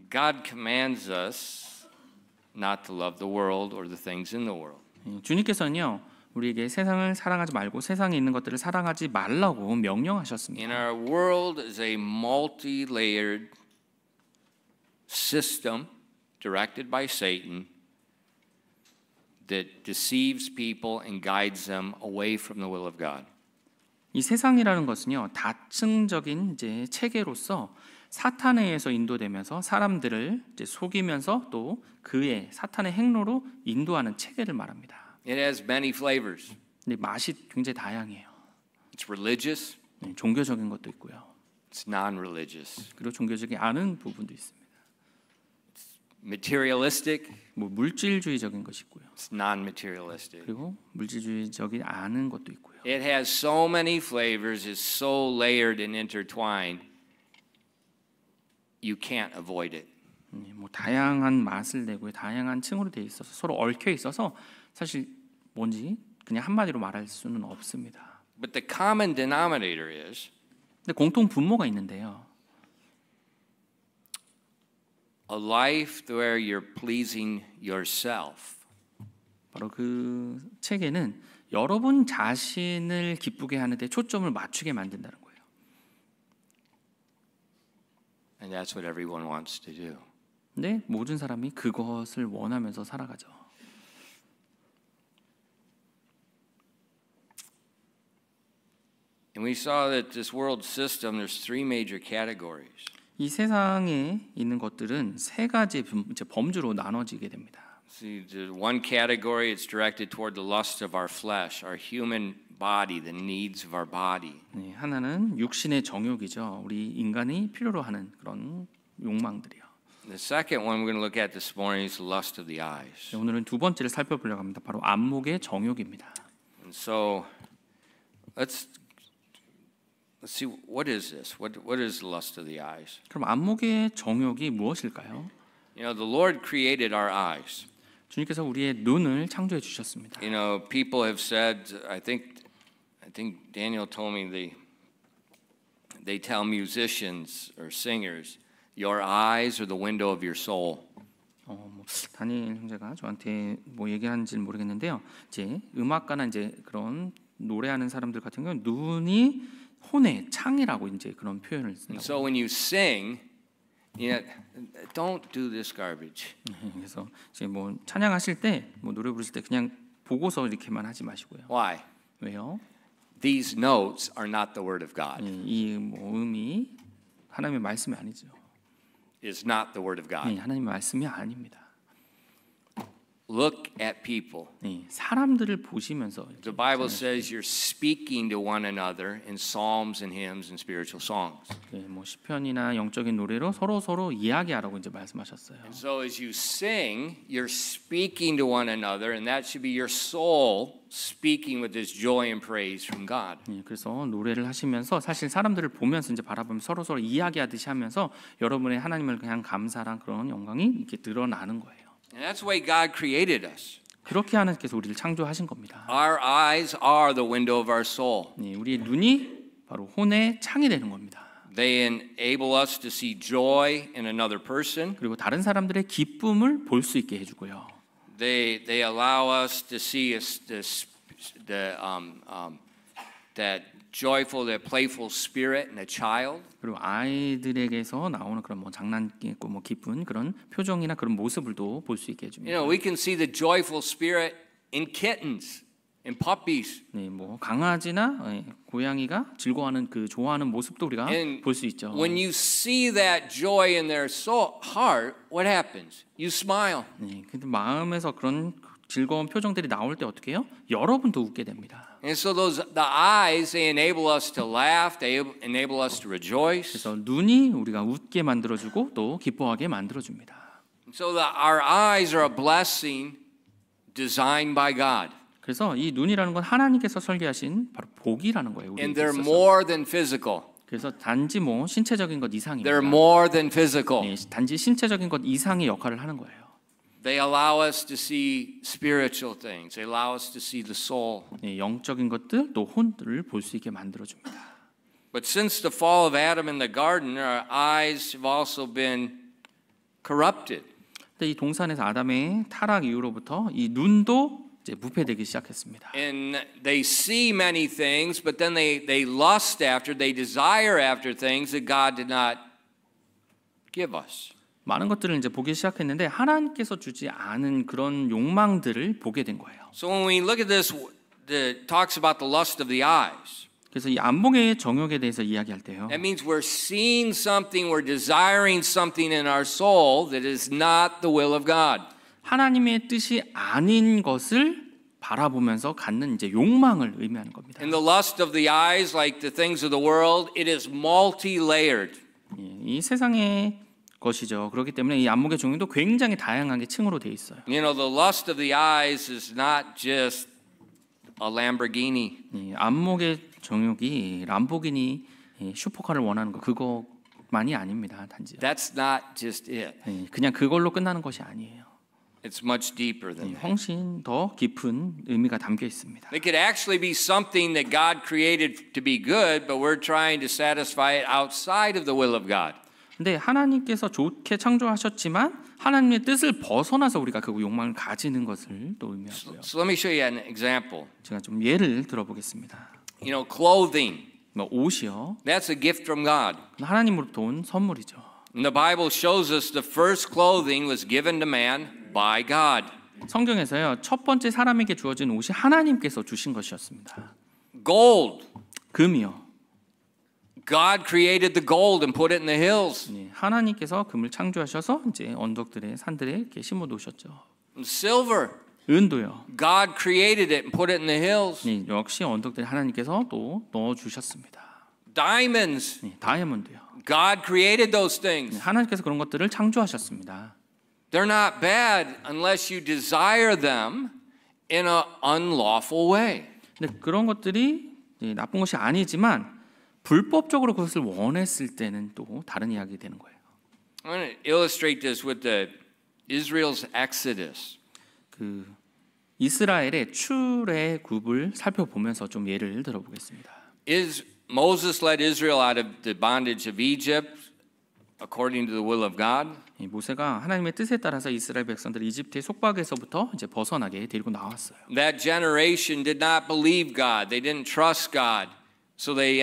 God commands us not to love the world or the things in the world. 주님께서는요. 우리에게 세상을 사랑하지 말고 세상에 있는 것들을 사랑하지 말라고 In 명령하셨습니다. our world is a multi-layered system directed by Satan that deceives people and guides them away from the will of God. 이 세상이라는 것은요. 다층적인 이제 체계로서 사탄에 의해서 인도되면서 사람들을 이제 속이면서 또 그의 사탄의 행로로 인도하는 체계를 말합니다. It has many flavors. 근데 맛이 굉장히 다양해요. It's religious, 종교적인 것도 있고요. it's non-religious. 그리고 종교적이 않은 부분도 있습니다. Materialistic, 뭐 물질주의적인 것이 있고요. it's non-materialistic. 그리고 물질주의적이 않은 것도 있고요. It has so many flavors, it's so layered and intertwined, you can't avoid it. 뭐 다양한 맛을 내고 다양한 층으로 돼 있어서 서로 얽혀 있어서 사실 뭔지 그냥 한마디로 말할 수는 없습니다. But the common denominator is 근데 공통 분모가 있는데요. a life where you're pleasing yourself. 바로 그 체계는 여러분 자신을 기쁘게 하는 데 초점을 맞추게 만든다는 거예요. And that's what everyone wants to do. 근데 모든 사람이 그것을 원하면서 살아가죠. And we saw that this world system, there's three major categories. 이 세상에 있는 것들은 세 가지 범주로 나눠지게 됩니다. See, the one category, it's directed toward the lust of our flesh, our human body, the needs of our body. 네, 하나는 육신의 정욕이죠. 우리 인간이 필요로 하는 그런 욕망들이요. The second one we're going to look at this morning is the lust of the eyes. 네, 오늘은 두 번째를 살펴보려고 합니다. 바로 안목의 정욕입니다. And so, let's see, what is this? What is the lust of the eyes? 그럼 안목의 정욕이 무엇일까요? You know, the Lord created our eyes. 주님께서 우리의 눈을 창조해 주셨습니다. You know, people have said, I think Daniel told me they tell musicians or singers, your eyes are the window of your soul. 다니엘 형제가 저한테 뭐 얘기하는지는 모르겠는데요. 이제 음악가나 이제 그런 노래하는 사람들 같은 경우는 눈이 혼의 창이라고 이제 그런 표현을 쓴다고. So when you sing, you know, don't do this garbage. 그래서 이제 뭐 찬양하실 때, 뭐 노래 부르실 때 그냥 보고서 이렇게만 하지 마시고요. Why? 왜요? These notes are not the word of God. 이 뭐 음이 하나님의 말씀이 아니죠. It's not the word of God. 하나님의 말씀이 아닙니다. Look at people. 사람들을 보시면서 The Bible says you're speaking to one another in psalms and hymns and spiritual songs. 뭐 시편이나 영적인 노래로 서로 이야기하라고 이제 말씀하셨어요. And so as you sing, you're speaking to one another, and that should be your soul speaking with this joy and praise from God. 그래서 노래를 하시면서 사실 사람들을 보면서 이제 바라보면서 서로 이야기하듯이 하면서 여러분의 하나님을 그냥 감사랑 그런 영광이 이렇게 드러나는 거예요. And that's the way God created us. 그렇게 하나님께서 우리를 창조하신 겁니다. Our eyes are the window of our soul. 우리의 눈이 바로 혼의 창이 되는 겁니다. They enable us to see joy in another person. 그리고 다른 사람들의 기쁨을 볼 수 있게 해주고요. They allow us to see that joyful, that playful spirit in a child. 그리고 아이들에게서 나오는 그런 뭐 장난 있고 뭐 기쁜 그런 표정이나 그런 모습을도 볼 수 있게 해줍니다. You know, we can see the joyful spirit in kittens, in puppies. 뭐 강아지나 고양이가 즐거워하는 그 좋아하는 모습도 우리가 볼 수 있죠. When you see that joy in their soul, heart, what happens? You smile. 근데 마음에서 그런 즐거운 표정들이 나올 때 어떻게 해요? 여러분도 웃게 됩니다. And so the eyes, they enable us to laugh, they enable us to rejoice. 그래서 눈이 우리가 웃게 만들어주고 또 기뻐하게 만들어줍니다. So our eyes are a blessing designed by God. 그래서 이 눈이라는 건 하나님께서 설계하신 바로 복이라는 거예요. And they're more than physical. 그래서 단지 뭐 신체적인 것 이상입니다. They're more than physical. 단지 신체적인 것 이상의 역할을 하는 거예요. They allow us to see spiritual things. They allow us to see the soul. 영적인 것들 또 혼들을 볼 수 있게 만들어 줍니다. But since the fall of Adam in the garden, our eyes have also been corrupted. 근데 이 동산에서 아담의 타락 이후로부터 이 눈도 이제 부패되기 시작했습니다. And they see many things, but then they lust after, they desire after things that God did not give us. 많은 것들을 이제 보기 시작했는데 하나님께서 주지 않은 그런 욕망들을 보게 된 거예요. So when we look at this, it talks about the lust of the eyes. 그래서 이 안목의 정욕에 대해서 이야기할 때요. That means we're seeing something, we're desiring something in our soul that is not the will of God. 하나님의 뜻이 아닌 것을 바라보면서 갖는 이제 욕망을 의미하는 겁니다. And the lust of the eyes, like the things of the world, it is multi-layered. 이 세상의 것이죠. 그렇기 때문에 이 안목의 종류도 굉장히 다양하게 층으로 되어 있어요. You know, the lust of the eyes is not just a Lamborghini. 안목의 정욕이 람보기니 슈퍼카를 원하는 거 그거만이 아닙니다. 단지 That's not just it. 그냥 그걸로 끝나는 것이 아니에요. It's much deeper than that. 훨씬 더 깊은 의미가 담겨 있습니다. It could actually be something that God created to be good, but we're trying to satisfy it outside of the will of God. 근데 하나님께서 좋게 창조하셨지만 하나님의 뜻을 벗어나서 우리가 그 욕망을 가지는 것을 또 의미하고요. So let me show you an example. 제가 좀 예를 들어보겠습니다. You know, clothing. 뭐 옷이요. That's a gift from God. 하나님으로부터 온 선물이죠. And the Bible shows us the first clothing was given to man by God. 성경에서요. 첫 번째 사람에게 주어진 옷이 하나님께서 주신 것이었습니다. Gold. 금이요. God created the gold and put it in the hills. 하나님께서 금을 창조하셔서 이제 언덕들에 산들에 이렇게 심어 놓으셨죠. And silver. 은도요. God created it and put it in the hills. 역시 언덕들에 하나님께서 또 넣어 주셨습니다. Diamonds. 다이아몬드요. God created those things. 하나님께서 그런 것들을 창조하셨습니다. They're not bad unless you desire them in an unlawful way. 근데 그런 것들이 나쁜 것이 아니지만 불법적으로 그것을 원했을 때는 또 다른 이야기 되는 거예요. I'm going to illustrate this with the Israel's Exodus. 그 이스라엘의 출애굽을 살펴보면서 좀 예를 들어보겠습니다. Moses led Israel out of the bondage of Egypt according to the will of God. 모세가 하나님의 뜻에 따라서 이스라엘 백성들 이집트의 속박에서부터 이제 벗어나게 데리고 나왔어요. That generation did not believe God. They didn't trust God. So they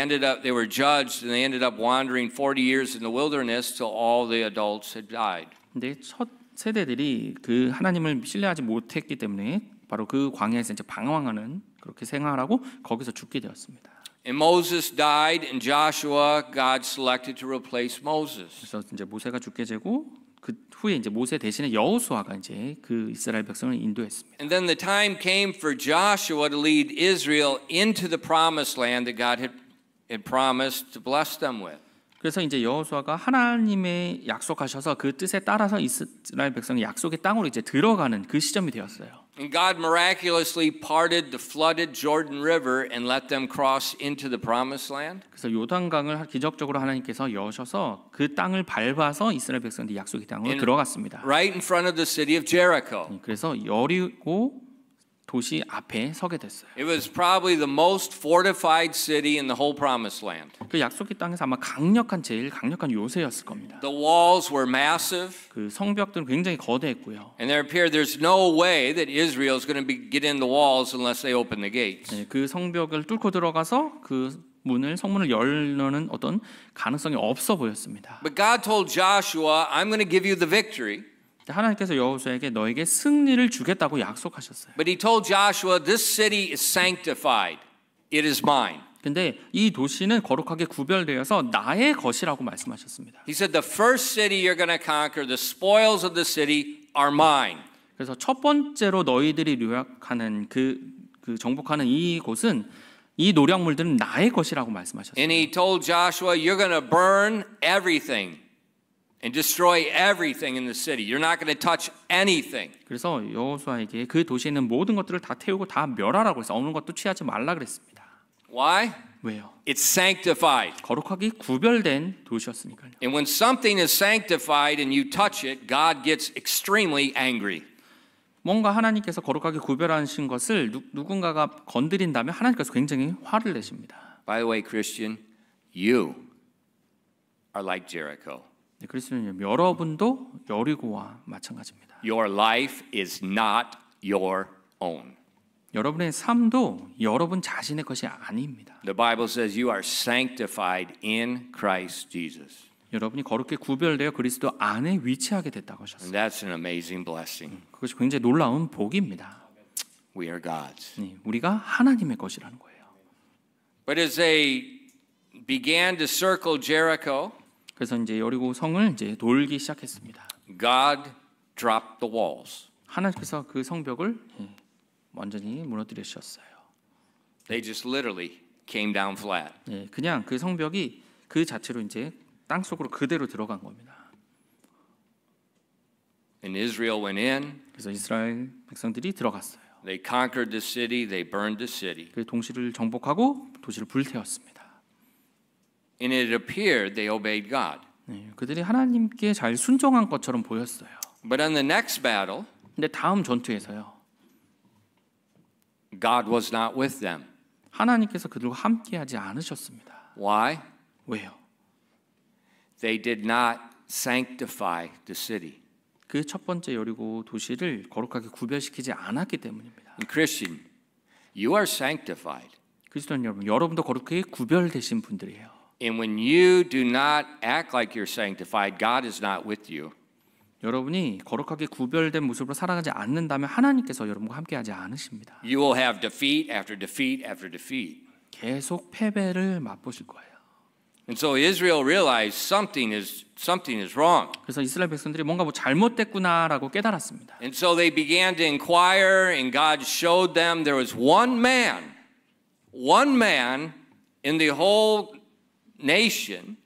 were judged and they ended up wandering 40 years in the wilderness till all the adults had died. 근데 첫 세대들이 그 하나님을 신뢰하지 못했기 때문에 바로 그 광야에서 이제 방황하는 그렇게 생활하고 거기서 죽게 되었습니다. And Moses died and Joshua God selected to replace Moses. 그래서 이제 모세가 죽게 되고 그 후에 이제 모세 대신에 여호수아가 이제 그 이스라엘 백성을 인도했습니다. And then the time came for Joshua to lead Israel into the promised land that God had promised to bless them with. 그래서 이제 여호수아가 하나님의 약속하셔서 그 뜻에 따라서 이스라엘 백성이 약속의 땅으로 이제 들어가는 그 시점이 되었어요. And God miraculously parted the flooded Jordan River and let them cross into the promised land. 그래서 요단강을 기적적으로 하나님께서 여셔서 그 땅을 밟아서 이스라엘 백성들이 약속의 땅으로 들어갔습니다. Right in front of the city of Jericho. 그래서 여리고 도시 앞에 서게 됐어요. It was probably the most fortified city in the whole promised land. 그 약속의 땅에서 아마 제일 강력한 요새였을 겁니다. The walls were massive. 그 성벽들은 굉장히 거대했고요. And there's no way that Israel is going to get in the walls unless they open the gates. 그 성벽을 뚫고 들어가서 그 성문을 열는 어떤 가능성이 없어 보였습니다. But God told Joshua, I'm going to give you the victory. 하나님께서 여호수아에게 너에게 승리를 주겠다고 약속하셨어요. But he told Joshua, this city is sanctified. It is mine. 근데 이 도시는 거룩하게 구별되어서 나의 것이라고 말씀하셨습니다. He said, the first city you're going to conquer, the spoils of the city are mine. 그래서 첫 번째로 너희들이 류약하는 그 정복하는 이 곳은 이 노략물들은 나의 것이라고 말씀하셨어요. And he told Joshua, you're going to burn everything. And destroy everything in the city. You're not going to touch anything. 그래서 여호수아에게 그 도시에 있는 모든 것들을 다 태우고 다 멸하라고 해서 어느 것도 취하지 말라 그랬습니다. Why? 왜요? It's sanctified. 거룩하게 구별된 도시였으니까요. And when something is sanctified and you touch it, God gets extremely angry. 뭔가 하나님께서 거룩하게 구별하신 것을 누군가가 건드린다면 하나님께서 굉장히 화를 내십니다. By the way, Christian, you are like Jericho. 그리스도인님, 여러분도 여리고와 마찬가지입니다. Your life is not your own. 여러분의 삶도 여러분 자신의 것이 아닙니다. The Bible says you are sanctified in Christ Jesus. 여러분이 거룩히 구별되어 그리스도 안에 위치하게 됐다고 And 하셨어요. that's an amazing blessing. 그것이 굉장히 놀라운 복입니다. We are God's. 우리가 하나님의 것이라는 거예요. But as they began to circle Jericho, 그래서 이제 여리고 성을 이제 돌기 시작했습니다. God dropped the walls. 하나님께서 그 성벽을 완전히 무너뜨리셨어요. They just literally came down flat. 그냥 그 성벽이 그 자체로 이제 땅 속으로 그대로 들어간 겁니다. And Israel went in. 그래서 이스라엘 백성들이 들어갔어요. They conquered the city. They burned the city. 그 동시를 정복하고 도시를 불태웠습니다. And it appeared they obeyed God. 그들이 하나님께 잘 순종한 것처럼 보였어요. But on the next battle, 근데 다음 전투에서요. God was not with them. 하나님께서 그들과 함께하지 않으셨습니다. Why? 왜요? They did not sanctify the city. 그 첫 번째 여리고 도시를 거룩하게 구별시키지 않았기 때문입니다. And Christian, you are sanctified. 그리스도인 여러분, 여러분도 거룩하게 구별되신 분들이에요. And when you do not act like you're sanctified, God is not with you. 여러분이 거룩하게 구별된 모습으로 살아가지 않는다면 하나님께서 여러분과 함께하지 않으십니다. You will have defeat after defeat after defeat. 계속 패배를 맛보실 거예요. And so Israel realized something is wrong. 그래서 이스라엘 백성들이 뭔가 뭐 잘못됐구나라고 깨달았습니다. And so they began to inquire, and God showed them there was one man in the whole nation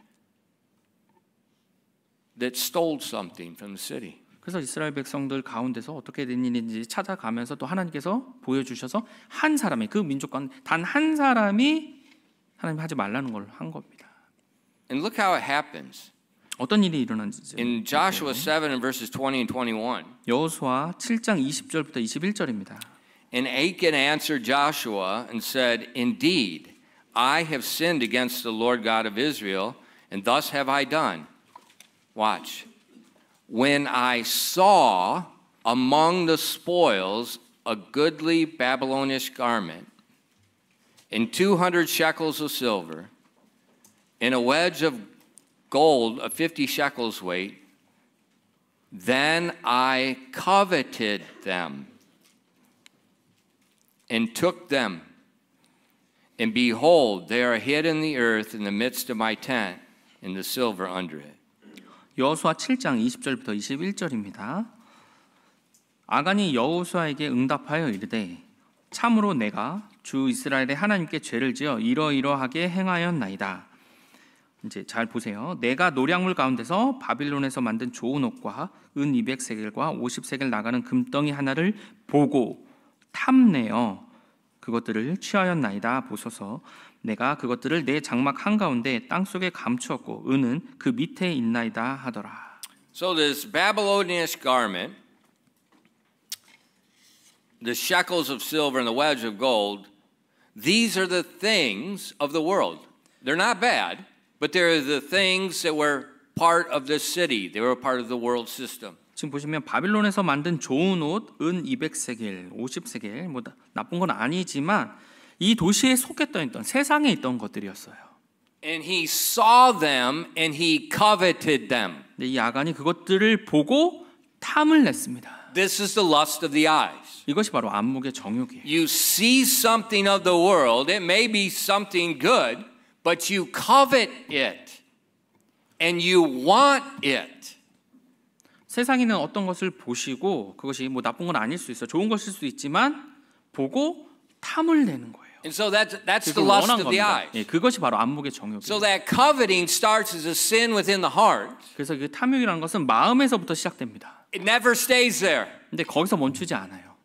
that stole something from the city. 그래서 이스라엘 백성들 가운데서 어떻게 된 일인지 찾아가면서 또 하나님께서 보여주셔서 한 사람이 그 민족 가운데 단 한 사람이 하나님 하지 말라는 걸 한 겁니다. And look how it happens. 어떤 일이 일어난지 In Joshua 7 and verses 20 and 21. 여호수아 7장 20절부터 21절입니다. And Achan answered Joshua and said, Indeed, I have sinned against the Lord God of Israel, and thus have I done. Watch. When I saw among the spoils a goodly Babylonish garment, and 200 shekels of silver, and a wedge of gold of 50 shekels weight, then I coveted them and took them. And behold, they are hid in the earth in the midst of my tent, and the silver under it. 여호수아 7장 20절부터 21절입니다. 아간이 여호수아에게 응답하여 이르되 참으로 내가 주 이스라엘의 하나님께 죄를 지어 이러이러하게 행하였나이다. 이제 잘 보세요. 내가 노략물 가운데서 바빌론에서 만든 좋은 옷과 은 200세겔과 50세겔 나가는 금덩이 하나를 보고 탐내어 그것들을 취하였나이다. 보소서 내가 그것들을 내 장막 한가운데 땅속에 감추었고 은은 그 밑에 있나이다 하더라. So this Babylonian garment, the shekels of silver and the wedge of gold, these are the things of the world. They're not bad, but they're the things that were part of the city. They were part of the world system. 지금 보시면 바빌론에서 만든 좋은 옷, 은 200세겔, 50세겔, 뭐 나쁜 건 아니지만 이 도시에 속했던 세상에 있던 것들이었어요. And he saw them and he coveted them. 근데 이 아간이 그것들을 보고 탐을 냈습니다. This is the lust of the eyes. 이것이 바로 안목의 정욕이에요. You see something of the world, it may be something good, but you covet it and you want it. 세상에는 어떤 것을 보시고 그것이 뭐 나쁜 건 아닐 수 있어, 좋은 것일 수 있지만 보고 탐을 내는 거예요. And so that's the 그걸 lust 원한 of the 겁니다. eyes. 예, 그것이 바로 안목의 정욕이에요. So that coveting starts as a sin within the heart. 그래서 그 탐욕이라는 것은 마음에서부터 시작됩니다. It never stays there. 근데 거기서 멈추지 않아요.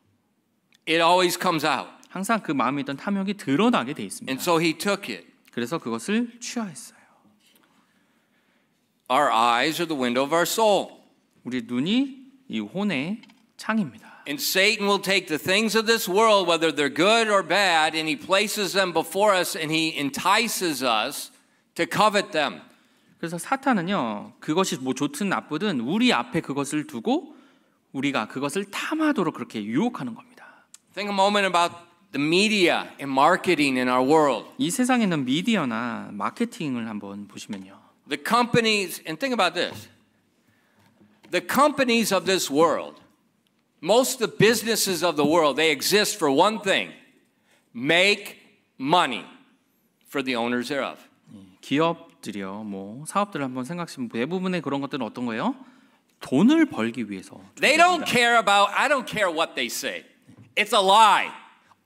It always comes out. 항상 그 마음에 있던 탐욕이 드러나게 돼 있습니다. And so he took it. 그래서 그것을 취하했어요. Our eyes are the window of our soul. 우리 눈이 이 혼의 창입니다. And Satan will take the things of this world, whether they're good or bad, and he places them before us and he entices us to covet them. 그래서 사탄은요, 그것이 뭐 좋든 나쁘든 우리 앞에 그것을 두고 우리가 그것을 탐하도록 그렇게 유혹하는 겁니다. Think a moment about the media and marketing in our world. 이 세상에 있는 미디어나 마케팅을 한번 보시면요. The companies, and think about this. The companies of this world, most of the businesses of the world, they exist for one thing. Make money for the owners thereof. 기업들이요, 뭐 사업들을 한번 생각하시면 대부분의 그런 것들은 어떤 거예요? 돈을 벌기 위해서. They don't care about, I don't care what they say. It's a lie.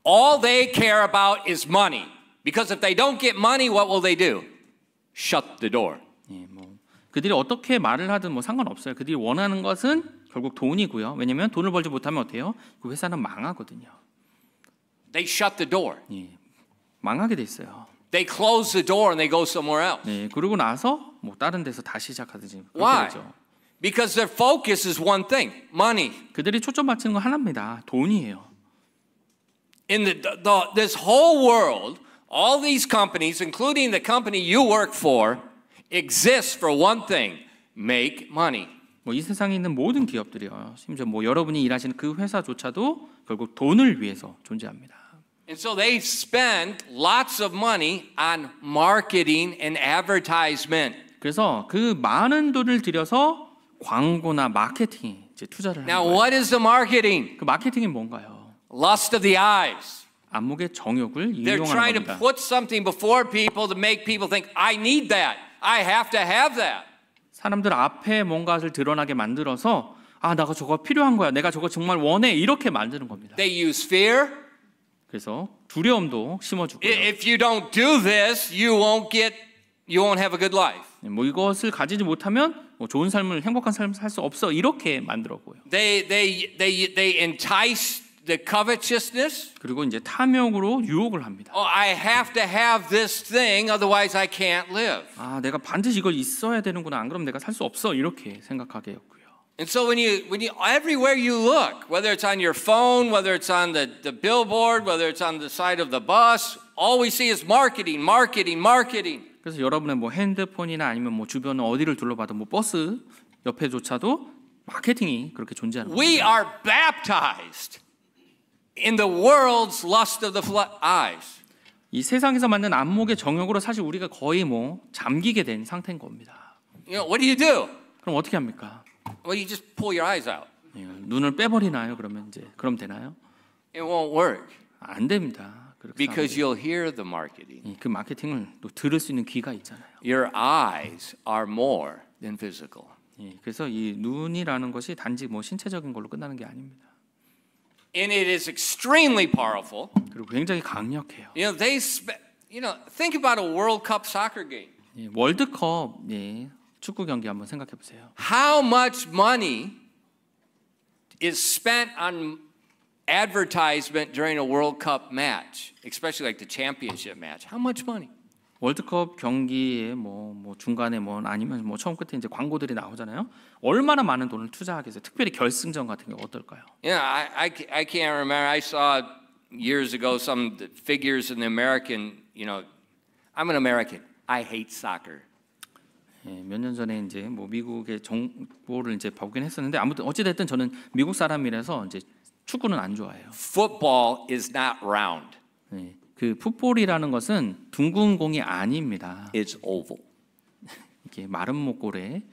All they care about is money. Because if they don't get money, what will they do? Shut the door. 예, 뭐 그들이 어떻게 말을 하든 뭐 상관없어요. 그들이 원하는 것은 결국 돈이고요. 왜냐하면 돈을 벌지 못하면 어때요? 그 회사는 망하거든요. They shut the door. 예, 망하게 돼 있어요. They close the door and they go somewhere else. 네, 그러고 나서 뭐 다른 데서 다시 시작하든지 그렇게 Why? 되죠. Because their focus is one thing, money. 그들이 초점 맞추는 건 하나입니다. 돈이에요. In this whole world, all these companies, including the company you work for, exist for one thing, make money. 뭐 이 세상에 있는 모든 기업들이요. 심지어 뭐 여러분이 일하시는 그 회사조차도 결국 돈을 위해서 존재합니다. And so they spend lots of money on marketing and advertisement. 그래서 그 많은 돈을 들여서 광고나 마케팅에 이제 투자를 하는 Now, 거예요. what is the marketing? 그 마케팅이 뭔가요? Lust of the eyes. 안목의 정욕을 They're 이용하는 trying to 겁니다. put something before people to make people think, I need that. I have to have that. 사람들 앞에 뭔가를 드러나게 만들어서 아, 내가 저거 필요한 거야. 내가 저거 정말 원해. 이렇게 만드는 겁니다. They use fear. 그래서 두려움도 심어주고요. If you don't do this, you won't have a good life. 뭐 이것을 가지지 못하면 뭐 좋은 삶을 행복한 삶을 살 수 없어. 이렇게 만들었고요. They entice the covetousness. 그리고 이제 탐욕으로 유혹을 합니다. Oh, I have to have this thing, otherwise I can't live. 아, 내가 반드시 이걸 있어야 되는구나. 안 그러면 내가 살 수 없어. 이렇게 생각하게 했고요. And so when you everywhere you look, whether it's on your phone, whether it's on the billboard, whether it's on the side of the bus, all we see is marketing, marketing, marketing. 그래서 여러분의 뭐 핸드폰이나 아니면 뭐 주변 어디를 둘러봐도 뭐 버스 옆에조차도 마케팅이 그렇게 존재하는 거예요. We are baptized in the world's lust of the eyes. 이 세상에서 만든 안목의 정욕으로 사실 우리가 거의 뭐 잠기게 된 상태인 겁니다. You know, what do you do? 그럼 어떻게 합니까? Well, you just pull your eyes out. 눈을 빼버리나요? 그러면 이제 그럼 되나요? It won't work 안 됩니다. 그렇게 because you'll hear the marketing. 그 마케팅을 또 들을 수 있는 귀가 있잖아요. Your eyes are more than physical. 그래서 이 눈이라는 것이 단지 뭐 신체적인 걸로 끝나는 게 아닙니다. And it is extremely powerful. 그리고 굉장히 강력해요. Think about a World Cup soccer game. 월드컵 축구 경기 한번 생각해 보세요. How much money is spent on advertisement during a World Cup match, especially like the championship match? How much money? 월드컵 경기에 뭐 중간에 뭐 아니면 뭐 처음 끝에 이제 광고들이 나오잖아요. 얼마나 많은 돈을 투자하겠어요? 특별히 결승전 같은 게 어떨까요? Yeah, I can't remember. I saw years ago some figures in the American. I'm an American. I hate soccer. 몇 년 전에 이제 뭐 미국의 정보를 이제 보긴 했었는데 아무튼 어찌 됐든 저는 미국 사람이라서 이제 축구는 안 좋아해요. Football is not round. 그 풋볼이라는 것은 둥근 공이 아닙니다. It's oval. 이렇게 마른 목골의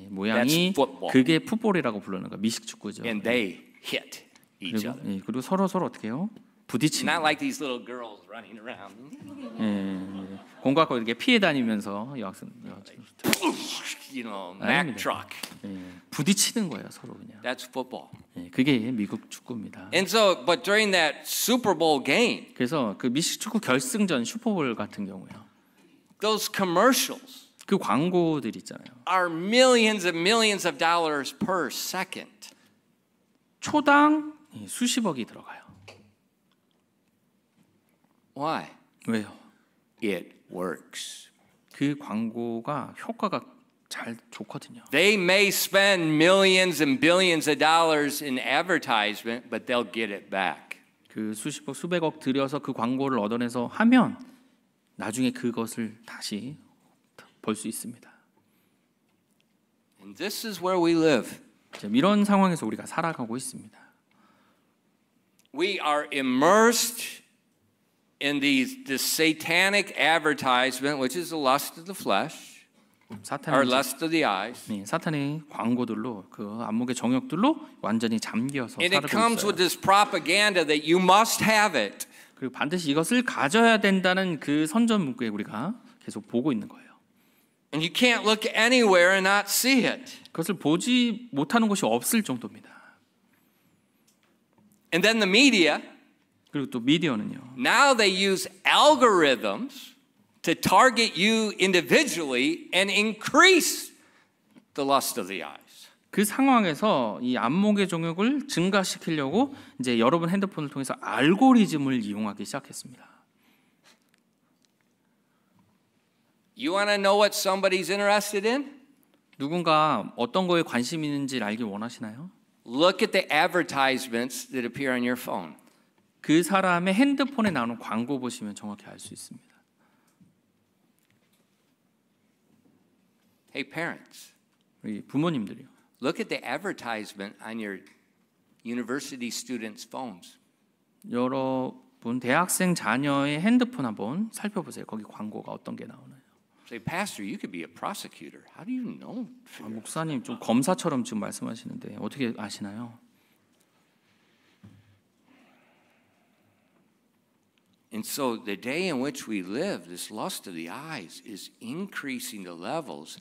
모양이 That's football. 그게 풋볼이라고 부르는 거 미식 축구죠. And they hit each other. 그리고 서로 어떻게 해요? 부딪히는. Not like these little girls running around. 공 갖고 이렇게 피해 다니면서 여학생 Mack truck. 부딪히는 거예요, 서로 그냥. That's football. 그게 미국 축구입니다. And so, but during that Super Bowl game, 그래서 그 미식 축구 결승전 슈퍼볼 같은 경우요. those commercials 그 광고들 있잖아요. are millions and millions of dollars per second. 초당 수십억이 들어가요. Why? 왜요? It works. 그 광고가 효과가 잘 좋거든요. They may spend millions and billions of dollars in advertisement, but they'll get it back. 그 수십억 수백억 들여서 그 광고를 얻어내서 하면 나중에 그것을 다시 벌 수 있습니다. And this is where we live. 지금 이런 상황에서 우리가 살아가고 있습니다. We are immersed in this satanic advertisement, which is the lust of the flesh, or 사탄의 lust of the eyes. 네, 사탄의 광고들로 그 안목의 정욕들로 완전히 잠겨서 And it 살고 comes with 있어요. this propaganda that you must have it. 그리고 반드시 이것을 가져야 된다는 그 선전 문구에 우리가 계속 보고 있는 거예요. And you can't look anywhere and not see it. 그것을 보지 못하는 곳이 없을 정도입니다. And then the media, 그리고 또 미디어는요. now they use algorithms to target you individually and increase the lust of the eyes. 그 상황에서 이 안목의 정욕을 증가시키려고 이제 여러분 핸드폰을 통해서 알고리즘을 이용하기 시작했습니다. You want to know what somebody's interested in? 누군가 어떤 거에 관심 있는지를 알기 원하시나요? Look at the advertisements that appear on your phone. 그 사람의 핸드폰에 나오는 광고 보시면 정확히 알 수 있습니다. Hey parents, 우리 부모님들이요. look at the advertisement on your university students' phones. 여러분 대학생 자녀의 핸드폰 한번 살펴보세요. 거기 광고가 어떤 게 나오나요? Say, Pastor, you could be a prosecutor. How do you know? 목사님 좀 검사처럼 지금 말씀하시는데 어떻게 아시나요? And so the day in which we live, this lust of the eyes is increasing to levels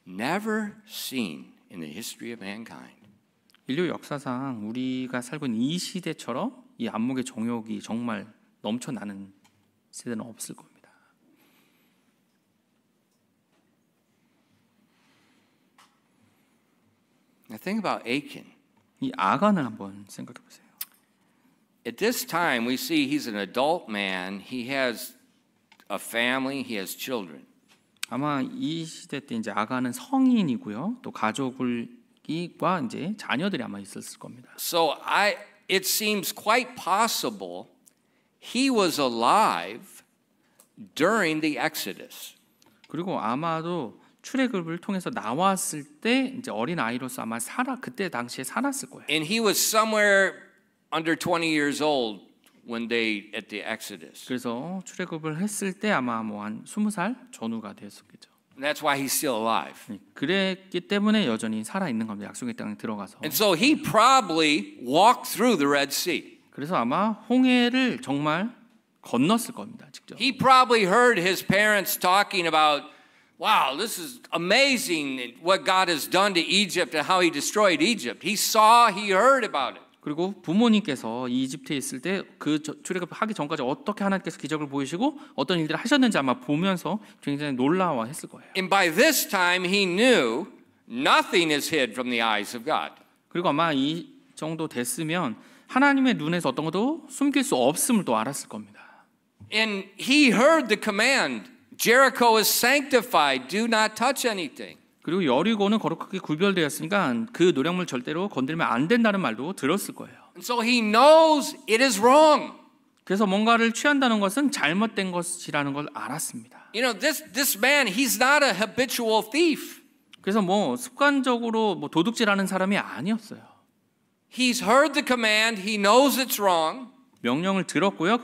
never seen in the history of mankind. 인류 역사상 우리가 살고 있는 이 시대처럼 이 안목의 정욕이 정말 넘쳐나는 세대는 없을 겁니다. Now think about Achan. 이 아간을 한번 생각해 보세요. At this time, we see he's an adult man. He has a family. He has children. 아마 이 시대 때 이제 아간은 성인이고요. 또 가족과 이제 자녀들이 아마 있었을 겁니다. So it seems quite possible he was alive during the Exodus. 그리고 아마도 출애굽을 통해서 나왔을 때 이제 어린 아이로서 아마 그때 당시에 살았을 거예요. And he was somewhere under 20 years old when they at the Exodus. 그래서 출애굽을 했을 때 아마 뭐 한 20살 전후가 되었겠죠. And that's why he's still alive. 그랬기 때문에 여전히 살아 있는 겁니다. 약속의 땅에 들어가서. And so he probably walked through the Red Sea. 그래서 아마 홍해를 정말 건넜을 겁니다. 직접. He probably heard his parents talking about, wow, this is amazing what God has done to Egypt and how he destroyed Egypt. He heard about it. 그리고 부모님께서 이집트에 있을 때 그 출애굽하기 전까지 어떻게 하나님께서 기적을 보이시고 어떤 일들을 하셨는지 아마 보면서 굉장히 놀라워했을 거예요. And by this time he knew nothing is hid from the eyes of God. 그리고 아마 이 정도 됐으면 하나님의 눈에서 어떤 것도 숨길 수 없음을 또 알았을 겁니다. And he heard the command, Jericho is sanctified, do not touch anything. 그리고 여리고는 거룩하게 구별되었으니까 그 노략물 절대로 건들면 안 된다는 말도 들었을 거예요. And so he knows it is wrong. 그래서 뭔가를 취한다는 것은 잘못된 것이라는 걸 알았습니다. You know, this man, he's not a habitual thief. 그래서 뭐 습관적으로 뭐 도둑질하는 사람이 아니었어요. He's heard the command, he knows it's wrong. 명령을 들었고요.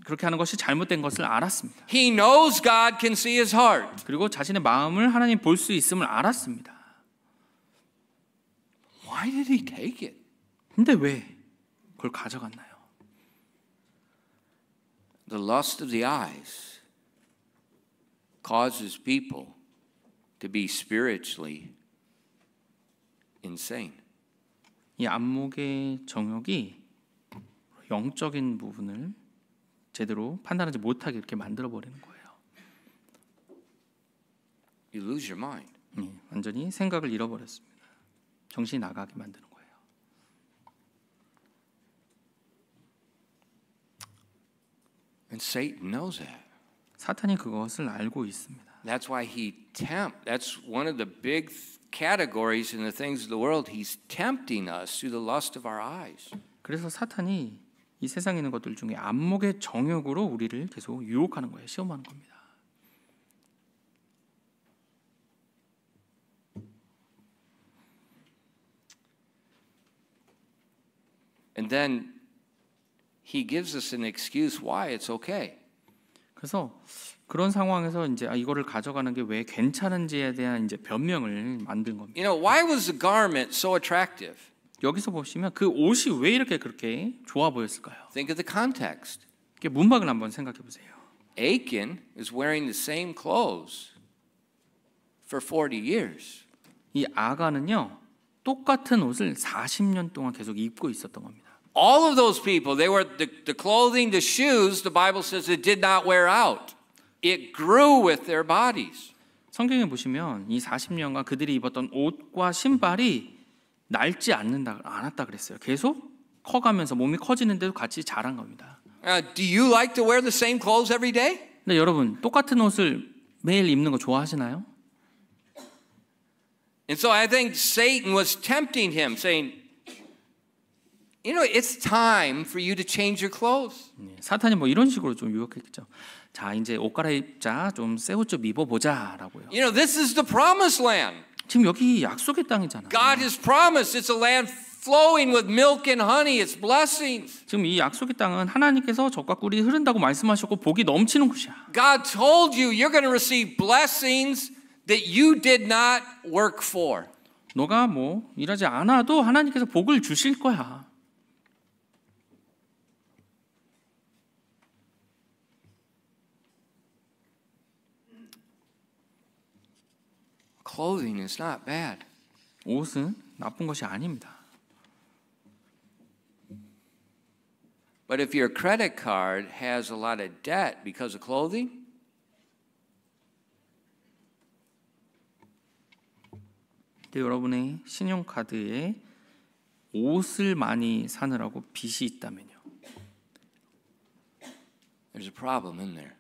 그렇게 하는 것이 잘못된 것을 알았습니다. He knows God can see his heart. 그리고 자신의 마음을 하나님 볼 수 있음을 알았습니다. Why did he take it? 근데 왜 그걸 가져갔나요? The lust of the eyes causes people to be spiritually insane. 이 안목의 정욕이 영적인 부분을 제대로 판단하지 못하게 이렇게 만들어 버리는 거예요. You lose your mind. 완전히 생각을 잃어버렸습니다. 정신이 나가게 만드는 거예요. And Satan knows that. 사탄이 그것을 알고 있습니다. That's why that's one of the big categories in the things of the world. He's tempting us through the lust of our eyes. 그래서 사탄이 이 세상에 있는 것들 중에 안목의 정욕으로 우리를 계속 유혹하는 거예요. 시험하는 겁니다. And then he gives us an excuse why it's okay. 그래서 그런 상황에서 이제 이거를 가져가는 게 왜 괜찮은지에 대한 이제 변명을 만든 겁니다. You know, why was the garment so attractive? 여기서 보시면 그 옷이 왜 이렇게 그렇게 좋아 보였을까요? Think of the context. 이게 문맥을 한번 생각해 보세요. Achan is wearing the same clothes for 40 years. 이 아간은요 똑같은 옷을 40년 동안 계속 입고 있었던 겁니다. All of those people, they were the clothing, the shoes, the Bible says it did not wear out. It grew with their bodies. 성경에 보시면 이 40년간 그들이 입었던 옷과 신발이 낡지 않았다 그랬어요. 계속 커가면서 몸이 커지는데도 같이 자란 겁니다. Do you like to wear the same clothes every day? 근데 여러분 똑같은 옷을 매일 입는 거 좋아하시나요? And so I think Satan was tempting him, saying, you know, it's time for you to change your clothes. 사탄이 뭐 이런 식으로 좀 유혹했겠죠. 자, 이제 옷 갈아입자, 좀 새 옷 좀 입어보자라고요. You know, this is the promised land. 지금 여기 약속의 땅이잖아요. God has promised it's a land flowing with milk and honey. It's blessings. 지금 이 약속의 땅은 하나님께서 젖과 꿀이 흐른다고 말씀하셨고 복이 넘치는 곳이야. God told you you're going to receive blessings that you did not work for. 너가 뭐 일하지 않아도 하나님께서 복을 주실 거야. Clothing is not bad. 옷은 나쁜 것이 아닙니다. But if your credit card has a lot of debt because of clothing, 근데 여러분의 신용카드에 옷을 많이 사느라고 빚이 있다면요. there's a problem in there.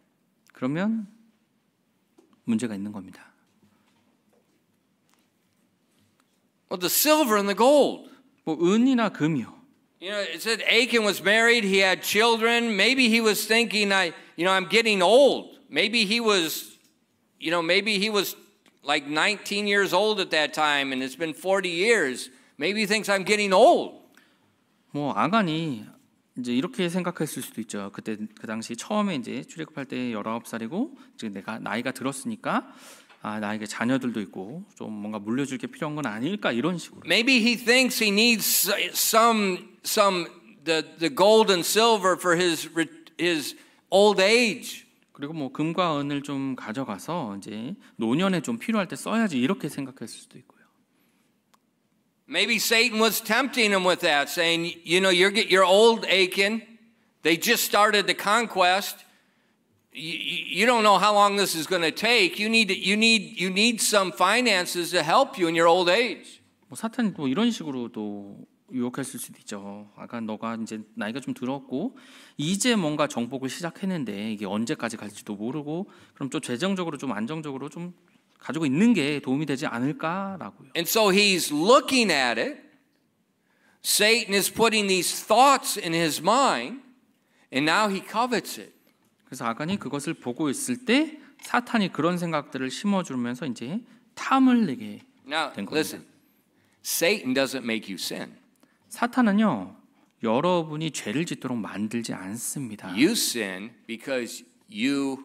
그러면 문제가 있는 겁니다. Well, the silver and the gold. 뭐 은이나 금이요. You know, it said Achan was married, he had children. Maybe he was thinking, I'm getting old. Maybe he was like 19 years old at that time and it's been 40 years. Maybe he thinks I'm getting old. 뭐 아간이 이제 이렇게 생각했을 수도 있죠. 그때 그 당시 처음에 이제 출애굽할 때 19살이고 지금 내가 나이가 들었으니까 나에게 자녀들도 있고 좀 뭔가 물려줄 게 필요한 건 아닐까 이런 식으로. Maybe he thinks he needs the gold and silver for his old age. 그리고 뭐 금과 은을 좀 가져가서 이제 노년에 좀 필요할 때 써야지 이렇게 생각했을 수도 있고요. Maybe Satan was tempting him with that, saying, you're old, Achan. They just started the conquest. You don't know how long this is going to take. You need some finances to help you in your old age. 뭐 사탄이 또 이런 식으로도 유혹했을 수도 있죠. 아까 너가 이제 나이가 좀 들었고 이제 뭔가 정복을 시작했는데 이게 언제까지 갈지도 모르고 그럼 좀 재정적으로 좀 안정적으로 좀 가지고 있는 게 도움이 되지 않을까라고요. And so he's looking at it. Satan is putting these thoughts in his mind, and now he covets it. 그래서 아간이 그것을 보고 있을 때 사탄이 그런 생각들을 심어주면서 이제 탐을 내게 Now, 된 겁니다. listen. Satan doesn't make you sin. 사탄은요 여러분이 죄를 짓도록 만들지 않습니다. You sin because you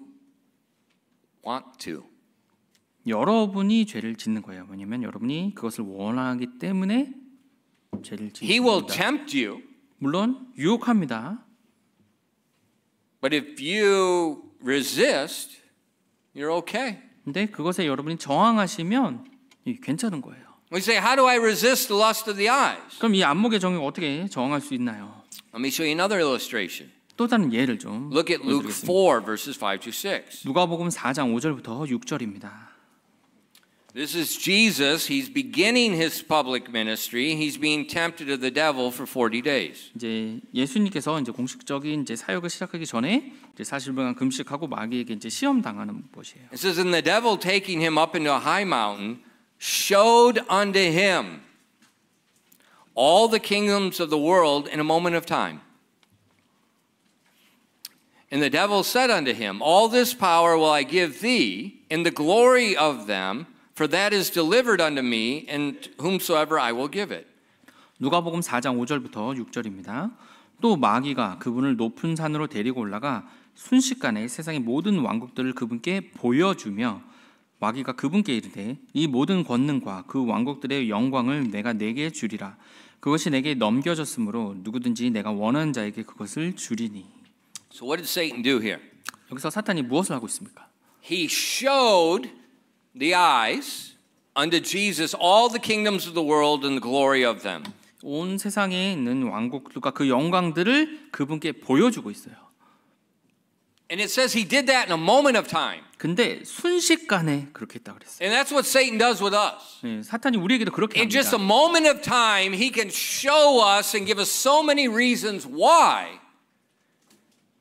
want to. 여러분이 죄를 짓는 거예요. 왜냐하면 여러분이 그것을 원하기 때문에 죄를 He will 짓습니다. tempt you, 물론 유혹합니다. but if you resist, you're okay. 근데 그것에 여러분이 저항하시면 괜찮은 거예요. We say, how do I resist the lust of the eyes? 그럼 이 안목의 정욕 어떻게 저항할 수 있나요? Let me show you another illustration. 또 다른 예를 좀 Look at Luke 보여드리겠습니다. 4, verses 5 to 6. 누가복음 4장 5절부터 6절입니다. This is Jesus. He's beginning his public ministry. He's being tempted of the devil for 40 days. 이제 예수님께서 이제 공식적인 이제 사역을 시작하기 전에 이제 40일간 금식하고 마귀에게 이제 시험 당하는 것이에요. It says, and the devil taking him up into a high mountain showed unto him all the kingdoms of the world in a moment of time. And the devil said unto him, all this power will I give thee, and the glory of them, for that is delivered unto me, and whomsoever I will give it. 누가복음 4장 5절부터 6절입니다. 또 마귀가 그분을 높은 산으로 데리고 올라가 순식간에 세상의 모든 왕국들을 그분께 보여주며 마귀가 그분께 이르되 이 모든 권능과 그 왕국들의 영광을 내가 내게 주리라. 그것이 내게 넘겨졌으므로 누구든지 내가 원하는 자에게 그것을 주리니. So what did Satan do here? 여기서 사탄이 무엇을 하고 있습니까? He showed the eyes unto Jesus all the kingdoms of the world and the glory of them. 온 세상에 있는 왕국들과 그 영광들을 그분께 보여주고 있어요. And it says he did that in a moment of time. 근데 순식간에 그렇게 했다 그랬어요. And that's what Satan does with us. 네, 사탄이 우리에게도 그렇게 In just a 합니다. moment of time, he can show us and give us so many reasons why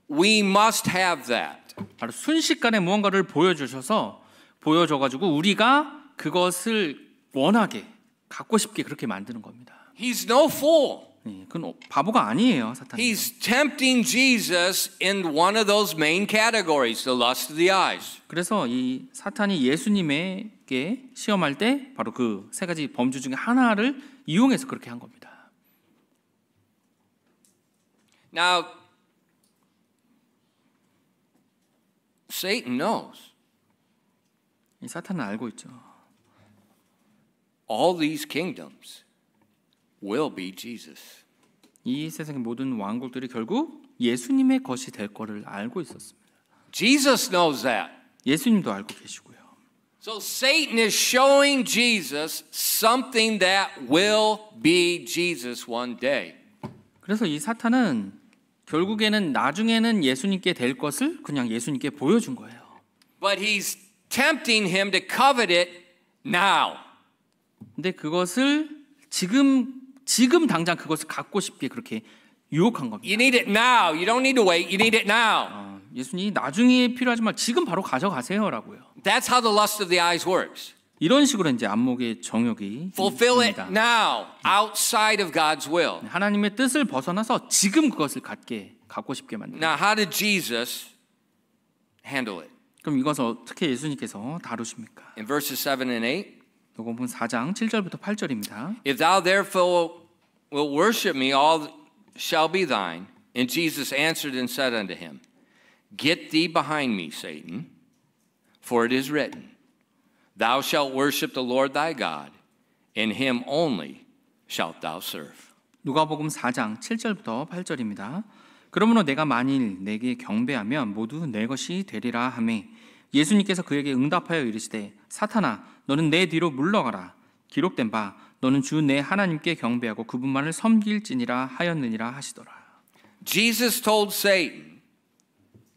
we must have that. 바로 순식간에 무언가를 보여줘가지고 우리가 그것을 원하게 갖고 싶게 그렇게 만드는 겁니다. He's no fool. 네, 그건 바보가 아니에요, 사탄이. He's tempting Jesus in one of those main categories, the lust of the eyes. 그래서 이 사탄이 예수님에게 시험할 때 바로 그 세 가지 범주 중에 하나를 이용해서 그렇게 한 겁니다. Now, Satan knows 이 사탄은 알고 있죠. all these kingdoms will be Jesus. 이 세상의 모든 왕국들이 결국 예수님의 것이 될 거를 알고 있었습니다. Jesus knows that. 예수님도 알고 계시고요. So Satan is showing Jesus something that will be Jesus one day. 그래서 이 사탄은 결국에는 나중에는 예수님께 될 것을 그냥 예수님께 보여준 거예요. But he's tempting him to covet it now. 근데 그것을 지금 당장 그것을 갖고 싶게 그렇게 유혹한 겁니다. You need it now. You don't need to wait. You need it now. 예수님이 나중에 필요하지만 지금 바로 가져가세요라고요. That's how the lust of the eyes works. 이런 식으로 이제 안목의 정욕이 Fulfill it 있습니다. now, outside of God's will. 하나님의 뜻을 벗어나서 지금 그것을 갖고 싶게 만듭니다. Now, how did Jesus handle it? 그럼 이것을 어떻게 예수님께서 다루십니까? In verses 7 and 8, 요건 4장 7절부터 8절입니다. if thou therefore wilt worship me, all shall be thine. And Jesus answered and said unto him, Get thee behind me, Satan, for it is written, Thou shalt worship the Lord thy God, and him only shalt thou serve. 누가복음 4장 7절부터 8절입니다. 그러므로 내가 만일 내게 경배하면 모두 내 것이 되리라 하매 예수님께서 그에게 응답하여 이르시되 사탄아 너는 내 뒤로 물러가라. 기록된 바 너는 주 내 하나님께 경배하고 그분만을 섬길지니라 하였느니라 하시더라. Jesus told Satan,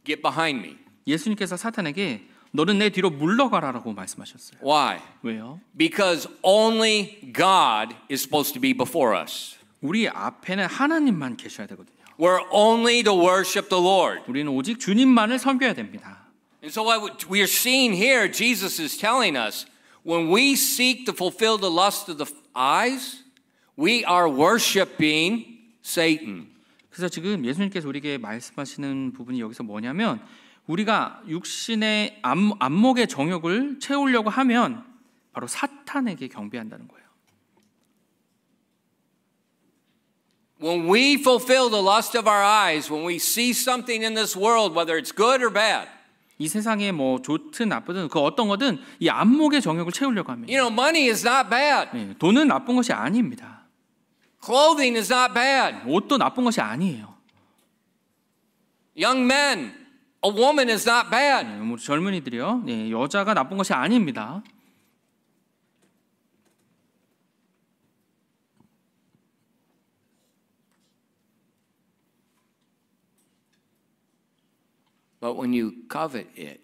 Get behind me. 예수님께서 사탄에게 너는 내 뒤로 물러가라라고 말씀하셨어요. Why? 왜요? Because only God is supposed to be before us. 우리 앞에는 하나님만 계셔야 되거든요. We're only to worship the Lord. 우리는 오직 주님만을 섬겨야 됩니다. And so what we are seeing here, Jesus is telling us, when we seek to fulfill the lust of the eyes, we are worshiping Satan. 그래서 지금 예수님께서 우리에게 말씀하시는 부분이 여기서 뭐냐면 우리가 육신의 안목의 정욕을 채우려고 하면 바로 사탄에게 경배한다는 거예요. When we fulfill the lust of our eyes, when we see something in this world, whether it's good or bad, 이 세상에 뭐 좋든 나쁘든 그 어떤 거든 이 안목의 정욕을 채우려고 하면 you know, money is not bad. 돈은 나쁜 것이 아닙니다. Clothing is not bad. 옷도 나쁜 것이 아니에요. Young men, a woman is not bad. 우리 젊은이들이요, 여자가 나쁜 것이 아닙니다. But when you covet it,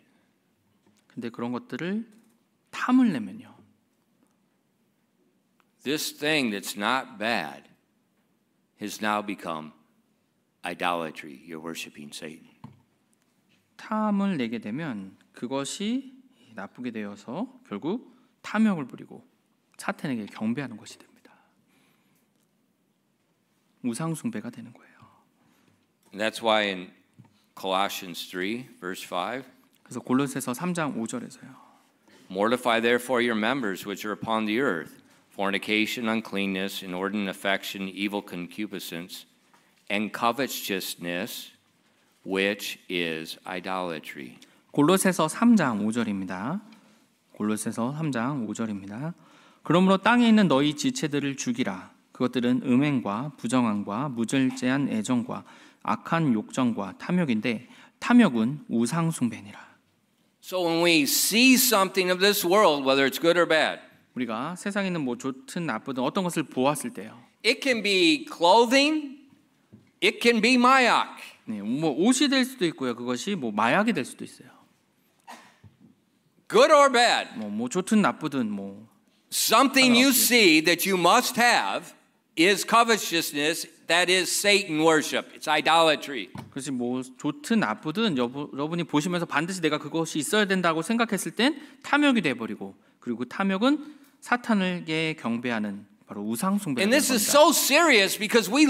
근데 그런 것들을 탐을 내면요, this thing that's not bad has now become idolatry. You're worshiping Satan. 탐을 내게 되면 그것이 나쁘게 되어서 결국 탐욕을 부리고 사탄에게 경배하는 것이 됩니다. 우상 숭배가 되는 거예요. And that's why in Colossians 3, verse 5, 그래서 골로새서 3장 5절에서요. Mortify therefore your members which are upon the earth, fornication, uncleanness, inordinate affection, evil concupiscence, and covetousness, which is idolatry. 골로새서 3장 5절입니다. 골로새서 3장 5절입니다. 그러므로 땅에 있는 너희 지체들을 죽이라. 그것들은 음행과 부정함과 무절제한 애정과 악한 욕정과 탐욕인데 탐욕은 우상 숭배니라. So when we see something of this world, whether it's good or bad, 우리가 세상에 있는 뭐 좋든 나쁘든 어떤 것을 보았을 때요. it can be clothing, it can be 마약. 네, 뭐 옷이 될 수도 있고요. 그것이 뭐 마약이 될 수도 있어요. Good or bad, 뭐 좋든 나쁘든 뭐 something you see that you must have is covetousness, that is Satan worship. It's idolatry. 그것이 뭐 좋든 나쁘든 여러분이 보시면서 반드시 내가 그것이 있어야 된다고 생각했을 땐 탐욕이 돼버리고 그리고 탐욕은 사탄에게 경배하는 바로 우상 숭배가 And 되는 this is 겁니다. so serious because we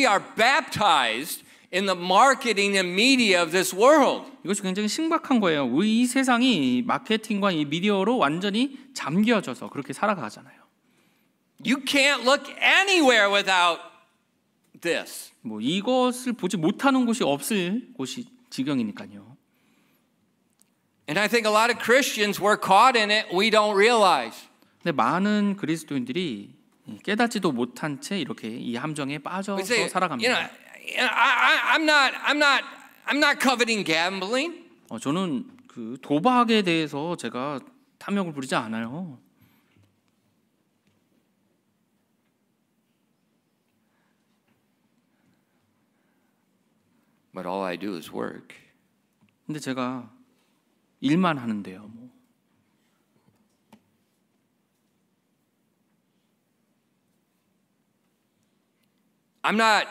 are baptized in the marketing and media of this world. 이것이 굉장히 심각한 거예요. 우리 이 세상이 마케팅과 이 미디어로 완전히 잠겨져서 그렇게 살아가잖아요. You can't look anywhere without this. 뭐 이것을 보지 못하는 곳이 없을 곳이 지경이니까요. And I think a lot of Christians were caught in it. We don't realize. 근데 많은 그리스도인들이 깨닫지도 못한 채 이렇게 이 함정에 빠져서 We say, 살아갑니다. I'm not coveting gambling. 저는 그 도박에 대해서 제가 탐욕을 부리지 않아요. But all I do is work. 근데 제가 일만 하는데요. 뭐. I'm not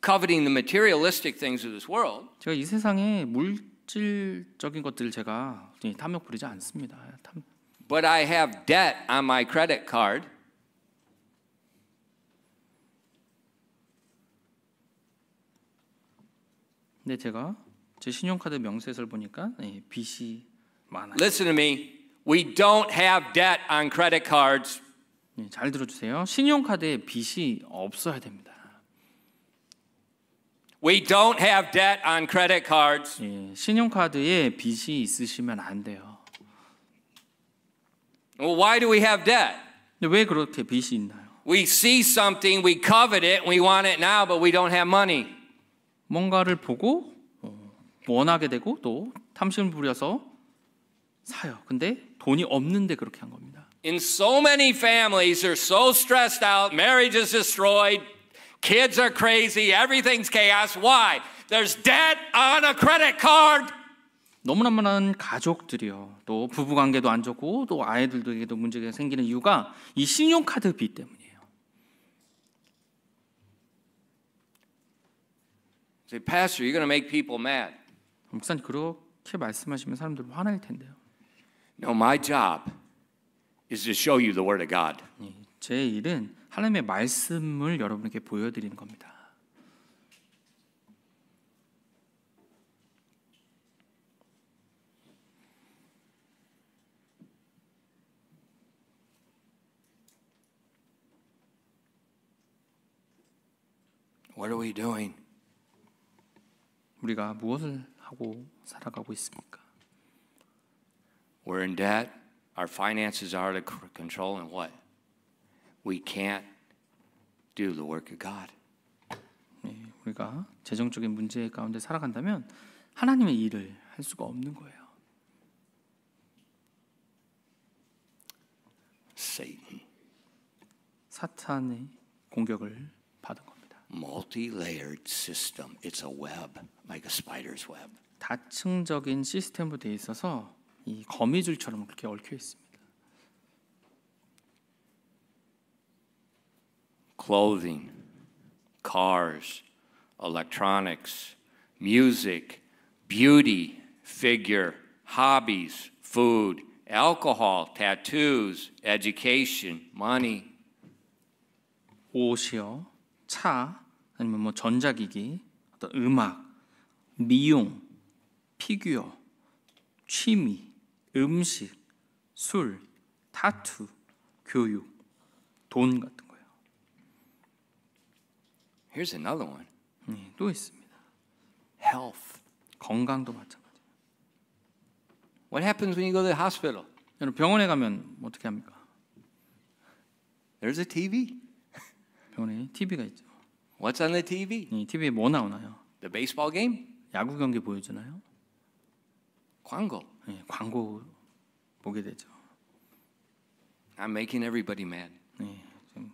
coveting the materialistic things of this world. 제가 이 세상의 물질적인 것들을 제가 탐욕 부리지 않습니다. But I have debt on my credit card. 근데 제가 제 신용카드 명세서를 보니까 빚이 많아요. Listen to me. We don't have debt on credit cards. 잘 들어주세요. 신용카드에 빚이 없어야 됩니다. We don't have debt on credit cards. 신용카드에 빚이 있으시면 안 돼요. Well, why do we have debt? 근데 왜 그렇게 빚이 있나요? We see something, we covet it, we want it now, but we don't have money. 뭔가를 보고 원하게 되고 또 탐심을 부려서 사요. 근데 돈이 없는데 그렇게 한 겁니다. In so many families, they're so stressed out, marriage is destroyed, kids are crazy, everything's chaos. Why? There's debt on a credit card. 너무나 많은 가족들이요. 또 부부관계도 안 좋고 또 아이들에게도 문제가 생기는 이유가 이 신용카드 빚 때문이에요. Say, Pastor, you're going to make people mad. 목사님 그렇게 말씀하시면 사람들 화날 텐데요. No, my job is to show you the Word of God. 제 일은 하나님의 말씀을 여러분에게 보여드리는 겁니다. What are we doing? 우리가 무엇을 하고 살아가고 있습니까? We're in debt. Our finances are out of control, and what? We can't do the work of God. 우리가 재정적인 문제 가운데 살아간다면 하나님의 일을 할 수가 없는 거예요. Satan. 사탄의 공격을 받은 겁니다. Multi-layered system. It's a web, like a spider's web. 다층적인 시스템으로 되어 있어서 이 거미줄처럼 그렇게 얽혀 있습니다. Clothing, cars, electronics, music, beauty, figure, hobbies, food, alcohol, tattoos, education, money. 옷이요, 차, 아니면 뭐 전자기기, 어떤 음악, 미용, 피규어, 취미, 음식, 술, 타투, 교육, 돈 같은 거예요. Here's another one. 또 있습니다. Health. 건강도 마찬가지예요. What happens when you go to the hospital? 여러분 병원에 가면 어떻게 합니까? There's a TV. 병원에 TV가 있죠. What's on the TV? 이 TV에 뭐 나오나요? The baseball game? 야구 경기 보여주나요? 광고. 광고 보게 되죠. I'm making everybody mad. 좀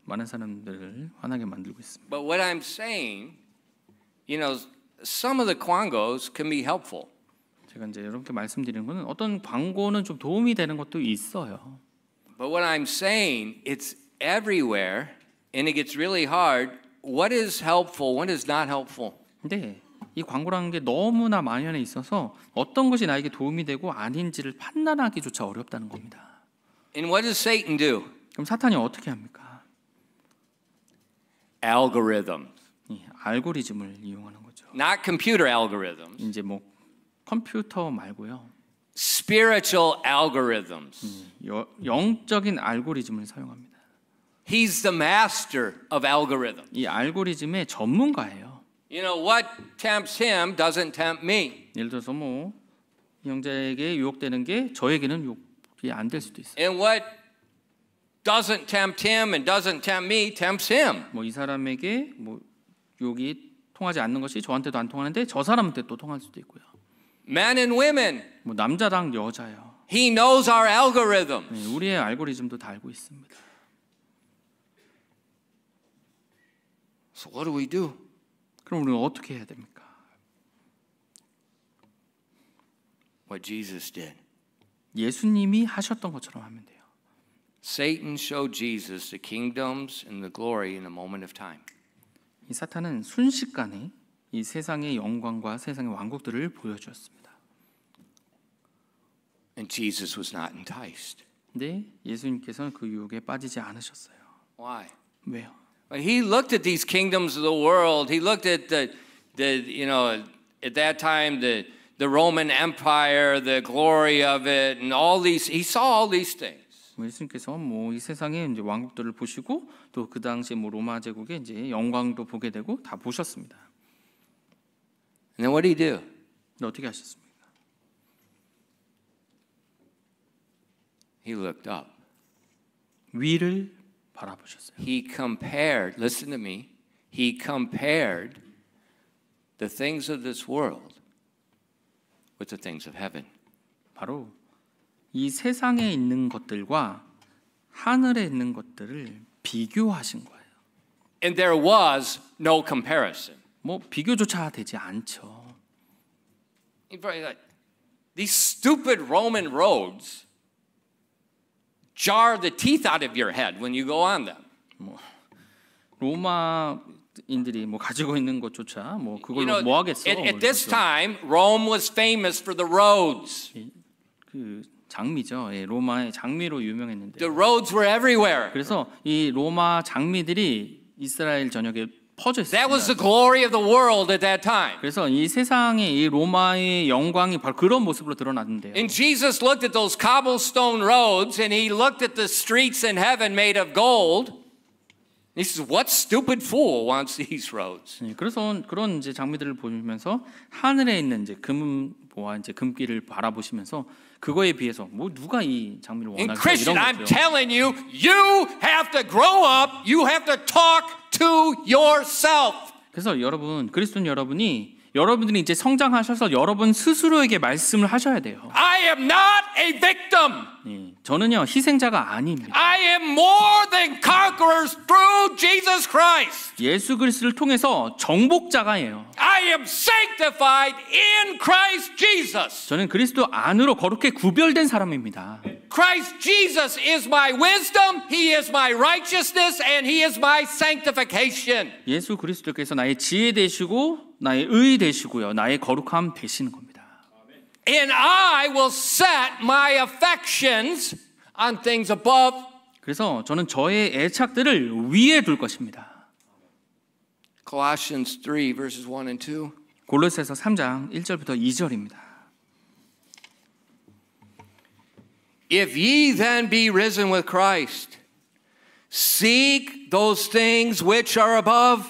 많은 사람들을 화나게 만들고 있습니다. But what I'm saying, you know, some of the quangos can be helpful. 제가 이제 여러분께 말씀드리는 것은 어떤 광고는 좀 도움이 되는 것도 있어요. But what I'm saying, it's everywhere, and it gets really hard. What is helpful? What is not helpful? 근데 이 광고라는 게 너무나 만연해 있어서 어떤 것이 나에게 도움이 되고 아닌지를 판단하기조차 어렵다는 겁니다. And what does Satan do? 그럼 사탄이 어떻게 합니까? Algorithms, 알고리즘을 이용하는 거죠. not computer algorithms. 이제 뭐 컴퓨터 말고요. Spiritual algorithms. 영적인 알고리즘을 사용합니다. He's the master of algorithm. 이 알고리즘의 전문가예요. You know, what tempts him doesn't tempt me. 예를 들어서 뭐 형제에게 유혹되는 게 저에게는 유혹이 안 될 수도 있어요. And what doesn't tempt him and doesn't tempt me tempts him. 뭐 이 사람에게 뭐 유혹이 통하지 않는 것이 저한테도 안 통하는데 저 사람한테 또 통할 수도 있고요. Men and women. 뭐 남자랑 여자요. He knows our algorithm. 우리의 알고리즘도 다 알고 있습니다. So what do we do? 그럼 우리는 어떻게 해야 됩니까? What Jesus did. 예수님이 하셨던 것처럼 하면 돼요. Satan showed Jesus the kingdoms and the glory in a moment of time. 이 사탄은 순식간에 이 세상의 영광과 세상의 왕국들을 보여주었습니다. And Jesus was not enticed. 근데 예수님께서는 그 유혹에 빠지지 않으셨어요. Why? 왜요? He looked at these kingdoms of the world. He looked at the you know, at that time the Roman Empire, the glory of it, and all these. He saw all these things. 예수님께서 뭐 이 세상의 이제 왕국들을 보시고 또 그 당시 뭐 로마 제국의 이제 영광도 보게 되고 다 보셨습니다. And then what did he do? 근데 어떻게 하셨습니까? He looked up. 위를 바라보셨어요. He compared. Listen to me. He compared the things of this world with the things of heaven. 바로 이 세상에 있는 것들과 하늘에 있는 것들을 비교하신 거예요. And there was no comparison. 뭐 비교조차 되지 않죠. You're probably like, these stupid Roman roads jar the teeth out of your head when you go on them. 뭐 로마인들이 뭐 가지고 있는 것조차 뭐 You 그걸로 know, 뭐 하겠어? at this time, Rome was famous for the roads. 그 장미죠. 예, 로마의 장미로 유명했는데. The roads were everywhere. 그래서 이 로마 장미들이 이스라엘 전역에 퍼져 That was the 있습니다. glory of the world at that time. 그래서 이 세상에 이 로마의 영광이 바로 그런 모습으로 드러났는데요. And Jesus looked at those cobblestone roads and he looked at the streets in heaven made of gold. He says, "What stupid fool wants these roads?" 예, 그래서 그런 이제 장미들을 보시면서 하늘에 있는 이제 금보와 이제 금길을 바라보시면서 그거에 비해서 뭐 누가 이 장미를 And 원할까 Christian, 이런 I'm 거죠. telling you, you have to grow up. You have to talk to yourself. 그래서 여러분 그리스도인 여러분들이 이제 성장하셔서 여러분 스스로에게 말씀을 하셔야 돼요. I am not a victim. 예, 저는요 희생자가 아닙니다. I am more than conquerors through Jesus Christ. 예수 그리스도를 통해서 정복자가예요. I am sanctified in Christ Jesus. 저는 그리스도 안으로 거룩히 구별된 사람입니다. Christ Jesus is my wisdom, He is my righteousness, and He is my sanctification. 예수 그리스도께서 나의 지혜 되시고 나의 의 되시고요. 나의 거룩함 되시는 겁니다. And I will set my affections on things above. 그래서 저는 저의 애착들을 위에 둘 것입니다. Colossians 3 verses 1 and 2. 골로새서 3장 1절부터 2절입니다. If ye then be risen with Christ, seek those things which are above,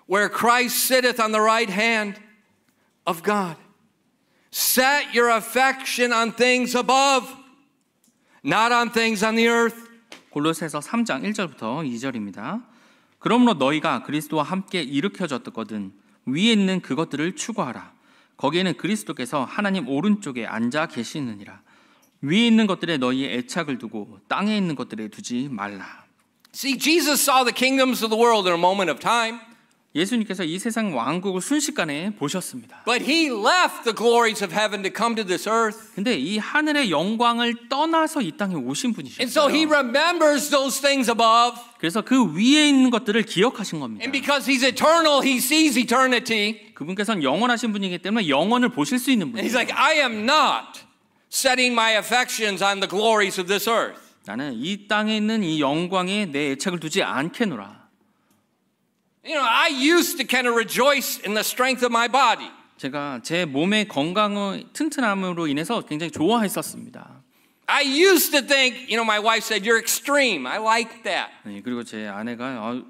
where Christ sitteth on the right hand of God. Set your affection on things above, not on things on the earth. 골로새서 3장 1절부터 2절입니다. 그러므로 너희가 그리스도와 함께 일으켜졌거든 위에 있는 그것들을 추구하라. 거기에는 그리스도께서 하나님 오른쪽에 앉아 계시느니라. 위에 있는 것들에 너희의 애착을 두고 땅에 있는 것들에 두지 말라. See, Jesus saw the kingdoms of the world in a moment of time. 예수님께서 이 세상 왕국을 순식간에 보셨습니다. But he left the glories of heaven to come to this earth. 근데 이 하늘의 영광을 떠나서 이 땅에 오신 And so he 분이셨어요. remembers those things above. 그래서 그 위에 있는 것들을 기억하신 겁니다. And because he's eternal, he sees eternity. 그분께서는 영원하신 분이기 때문에 영원을 보실 수 있는 And he's 분이에요. like, I am not setting my affections on the glories of this earth. 나는 이 땅에 있는 이 영광에 내 애착을 두지 않겠노라. You know, I used to kind of rejoice in the strength of my body. 제가 제 몸의 건강의 튼튼함으로 인해서 굉장히 좋아했었습니다. I used to think, you know, my wife said, you're extreme. I like that. 네, 그리고 제 아내가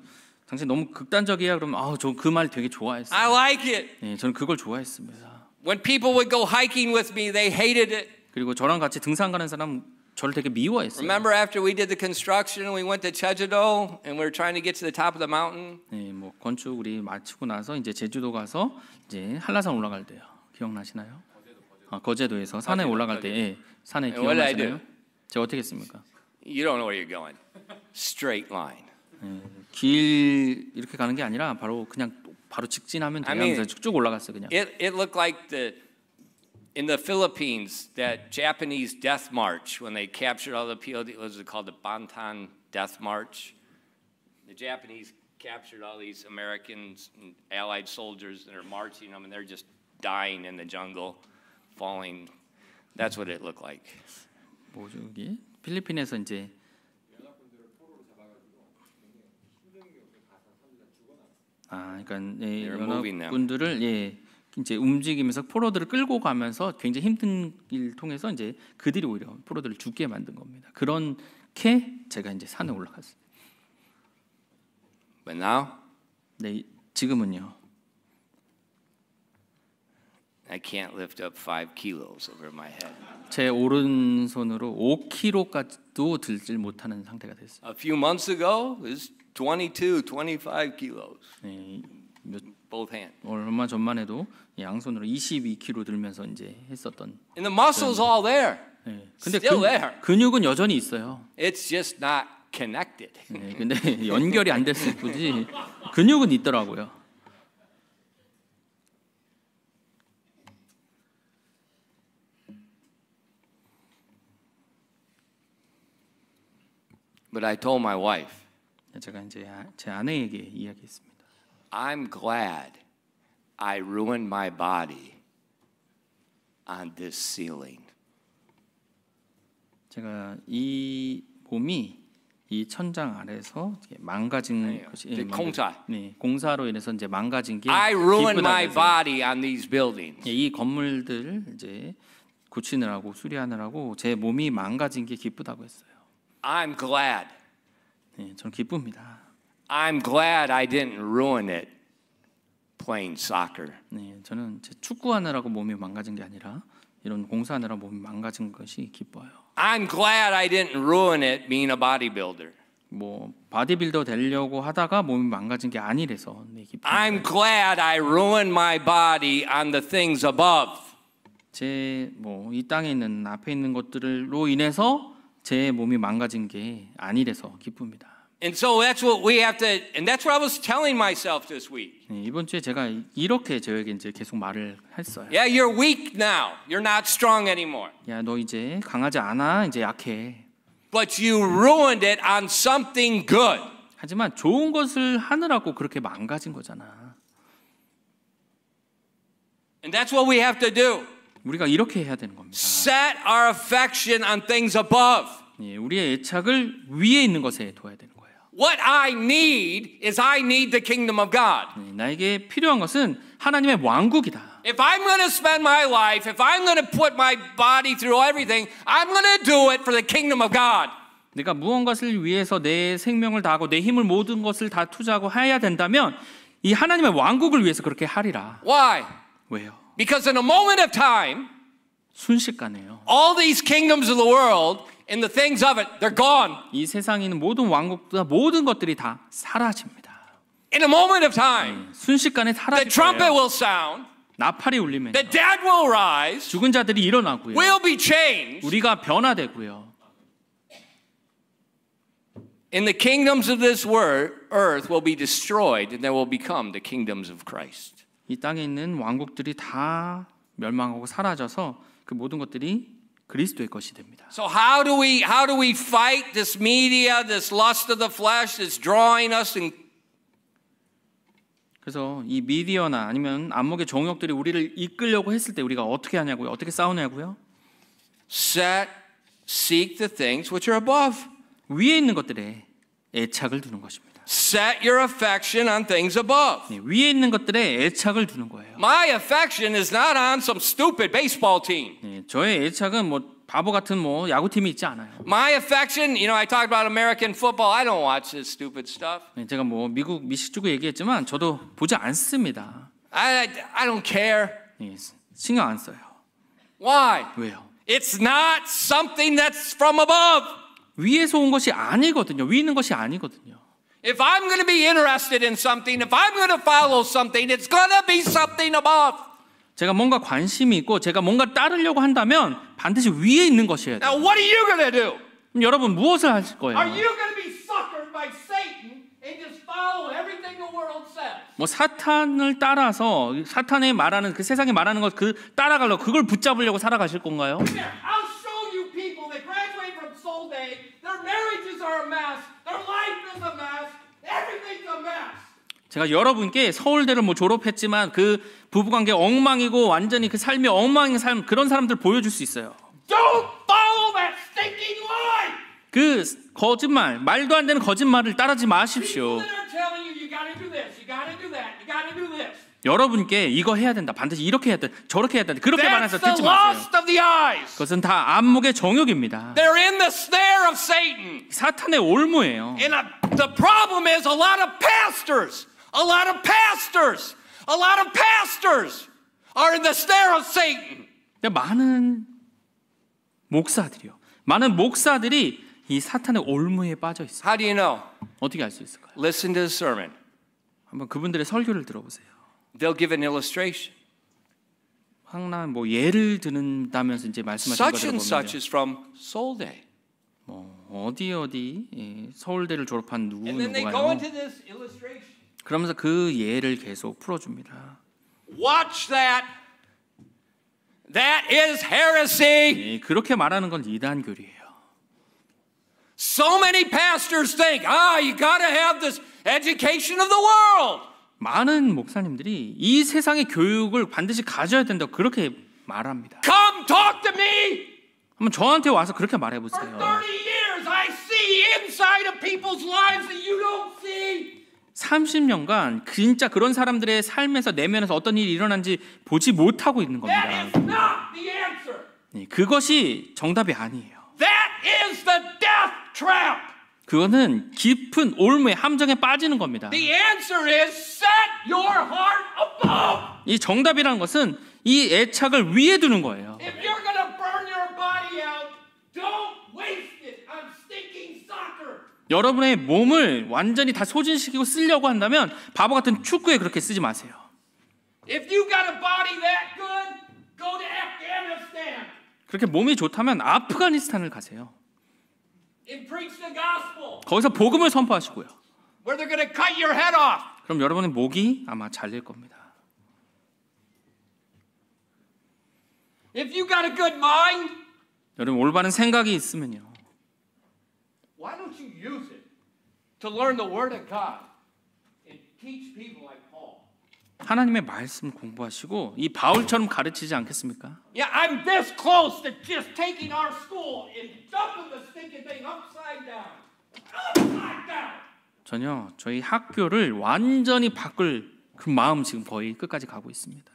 당신 너무 극단적이야 그러면 저 그 말 되게 좋아했어요. I like it. 네, 저는 그걸 좋아했습니다. When people would go hiking with me, they hated it. 그리고 저랑 같이 등산 가는 사람 저를 되게 미워했어요. Remember after we did the construction, we went to Jeju-do and we were trying to get to the top of the mountain? 네, 뭐 건축 우리 마치고 나서 이제 제주도 가서 이제 한라산 올라갈 때요. 기억나시나요? 거제도에서 산에 올라갈 때 예, 산에 And what did I 기억나시나요? 제가 어떻게 했습니까? You don't know where you're going. Straight line. 길 이렇게 가는 게 아니라 바로 그냥 바로 직진하면 I mean, 되면서 쭉쭉 올라갔어요 그냥. It looked like in the Philippines, that Japanese death march when they captured all the POD, what was it called, the Bantan Death March? The Japanese captured all these Americans and Allied soldiers and are marching them, and they're just dying in the jungle, falling. That's what it looked like. 뭐죠 이게? 필리핀에서 이제 그러니까 예, 연합군들을 이제 움직이면서 포로들을 끌고 가면서 굉장히 힘든 길 통해서 이제 그들이 오히려 포로들을 죽게 만든 겁니다. 그렇게 제가 이제 산에 올라갔어요. But now, 네, 지금은요. I can't lift up 5 kilos over my head. 제 오른손으로 5kg까지도 들질 못하는 상태가 됐어요. A few months ago, it was 22, 25 kilos. 네, Both hands. 얼마 전만 해도 양손으로 22kg 들면서 이제 했었던. And the muscles all there. 네, 근데 Still there. 근육은 여전히 있어요. It's just not connected. 네, 근데 연결이 안 됐을 뿐이지 근육은 있더라고요. But I told my wife, 제가 이제 제 아내에게 이야기했습니다. I'm glad I ruined my body on this ceiling. 제가 이 몸이 이 천장 아래서 망가진 것이 공사. 네, 공사로 인해서 이제 망가진 게 I ruined my 기쁘다고 body on these buildings. 이 건물들 이제 고치느라고 수리하느라고 제 몸이 망가진 게 기쁘다고 했어요. I'm glad. 네, 저는 기쁩니다. I'm glad I didn't ruin it playing soccer. 네, 저는 제 축구하느라고 몸이 망가진 게 아니라 이런 공사하느라 몸이 망가진 것이 기뻐요. I'm glad I didn't ruin it being a bodybuilder. 뭐 바디빌더 되려고 하다가 몸이 망가진 게 아니래서 네, 기쁩니다. I'm glad I ruined my body on the things above. 제 뭐 이 땅에 있는 앞에 있는 것들로 인해서 제 몸이 망가진 게 아니래서 기쁩니다. And so that's what we have to, and that's what I was telling myself this week. 네, 이번 주에 제가 이렇게 저에게 이제 계속 말을 했어요. Yeah, you're weak now. You're not strong anymore. 야, 너 이제 강하지 않아. 이제 약해. But you ruined it on something good. 하지만 좋은 것을 하느라고 그렇게 망가진 거잖아. And that's what we have to do. 우리가 이렇게 해야 되는 겁니다. Set our affection on things above. 예, 우리의 애착을 위에 있는 것에 둬야 되는 거예요. What I need is I need the kingdom of God. 나에게 필요한 것은 하나님의 왕국이다. If I'm going to spend my life, if I'm going to put my body through everything, I'm going to do it for the kingdom of God. 내가 무언가를 위해서 내 생명을 다하고 내 힘을 모든 것을 다 투자하고 해야 된다면 이 하나님의 왕국을 위해서 그렇게 하리라. Why? 왜요? Because in a moment of time, 순식간에요. all these kingdoms of the world and the things of it, they're gone. 이 세상에 있는 모든 왕국과 모든 것들이 다 사라집니다. In a moment of time, 순식간에 the 사라질 trumpet 거예요. will sound, 나팔이 울리면 the dead will rise, 죽은 자들이 일어나고요. will be changed, 우리가 변화되고요. and the kingdoms of this earth will be destroyed, and there will become the kingdoms of Christ. 이 땅에 있는 왕국들이 다 멸망하고 사라져서 그 모든 것들이 그리스도의 것이 됩니다. So how do we fight this media, this lust of the flesh that's drawing us and 그래서 이 미디어나 아니면 안목의 정욕들이 우리를 이끌려고 했을 때 우리가 어떻게 하냐고요? 어떻게 싸우냐고요? seek the things which are above. 위에 있는 것들에 애착을 두는 것입니다. Set your affection on things above. 네, 위에 있는 것들에 애착을 두는 거예요. My affection is not on some stupid baseball team. 네, 저의 애착은 뭐 바보 같은 뭐 야구팀이 있지 않아요. My affection, I talked about American football. I don't watch this stupid stuff. 네, 제가 뭐 미국 미식축구 얘기했지만 저도 보지 않습니다. I don't care. 네, 신경 안 써요. Why? 왜요? It's not something that's from above. 위에서 온 것이 아니거든요. 위에 있는 것이 아니거든요. If I'm going to be interested in something, if I'm going to follow something, it's going to be something above. 제가 뭔가 관심이 있고 제가 뭔가 따르려고 한다면 반드시 위에 있는 것이어야 돼요. Now, what are you going to do? 그럼 여러분 무엇을 하실 거예요? Are you going to be suckered by Satan and just follow everything the world says? 뭐 사탄을 따라서 사탄이 말하는 그 세상이 말하는 것 그 따라가려고 그걸 붙잡으려고 살아가실 건가요? Here, I'll show you people that graduate from Soul Day. Their marriages are a mess. Their life is a mess. Everything's a mess. 제가 여러분께 서울대를 뭐 졸업했지만 그 부부관계 엉망이고 완전히 그 삶이 엉망인 삶 그런 사람들 보여줄 수 있어요. Don't follow that stinking lie. 그 거짓말, 말도 안 되는 거짓말을 따르지 마십시오. People that are telling you you got to do this, you got to do that, you got to do this. 여러분께 이거 해야 된다, 반드시 이렇게 해야 된다, 저렇게 해야 된다 그렇게 That's 말해서 the 듣지 마세요. lust of the eyes. 그것은 다 안목의 정욕입니다. They're in the snare of Satan. 사탄의 올무예요. And the problem is a lot of pastors are in the snare of Satan. 많은 목사들이 이 사탄의 올무에 빠져 있어요. How do you know? 어떻게 알 수 있을까요? Listen to the sermon. 한번 그분들의 설교를 들어보세요. They'll give an illustration. 항상 뭐 예를 드는다면서 이제 말씀하신 Such 것을 and such 보면 is from Soul Day. 뭐 어디 서울대를 졸업한 누구 And then they go 누구가요. into this illustration. 그러면서 그 예를 계속 풀어줍니다. Watch that. That is heresy. 그렇게 말하는 건 이단교리예요. So many pastors think, you got to have this education of the world. 많은 목사님들이 이 세상의 교육을 반드시 가져야 된다고 그렇게 말합니다. Come talk to me. 한번 저한테 와서 그렇게 For 말해보세요. 30 years, I see inside of people's lives that you don't see. 30년간 진짜 그런 사람들의 삶에서 내면에서 어떤 일이 일어난지 보지 못하고 있는 That 겁니다. is not the answer. 그것이 정답이 아니에요. That is the death trap. 그거는 깊은 올무의 함정에 빠지는 겁니다. The answer is set your heart above. 이 정답이라는 것은 이 애착을 위에 두는 거예요. If you're going to burn your body out, don't waste it on stinking soccer. 여러분의 몸을 완전히 다 소진시키고 쓰려고 한다면 바보 같은 축구에 그렇게 쓰지 마세요. If you got a body that good, go to Afghanistan 그렇게 몸이 좋다면 아프가니스탄을 가세요. and preach the gospel, 거기서 복음을 선포하시고요. where they're going to cut your head off. 그럼 여러분의 목이 아마 잘릴 겁니다. If you got a good mind, 여러분 올바른 생각이 있으면요. why don't you use it to learn the Word of God and teach people like Paul? 하나님의 말씀 공부하시고 이 바울처럼 가르치지 않겠습니까? Yeah, I'm this close to just taking our school and dumping the stinking thing upside down. Upside down. 전혀 저희 학교를 완전히 바꿀 그 마음 지금 거의 끝까지 가고 있습니다.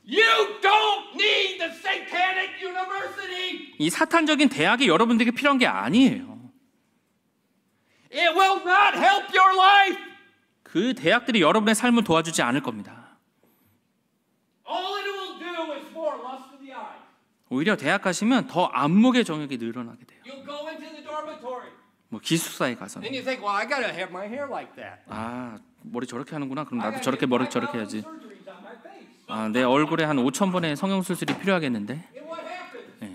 You don't need the satanic university. 이 사탄적인 대학이 여러분들에게 필요한 게 아니에요. It will not help your life. 그 대학들이 여러분의 삶을 도와주지 않을 겁니다. All it will do is more lust of the eye. 오히려 대학 가시면 더 안목의 정욕이 늘어나게 돼요. You'll go into the dormitory. 뭐 기숙사에 가서는 And you think, well, I gotta have my hair like that. 아 머리 저렇게 하는구나. 그럼 I 나도 gotta 저렇게 get 머리 저렇게 5,000 해야지. surgeries on my face. 아, 내 얼굴에 한 5,000번의 성형수술이 필요하겠는데. And what happens? 예.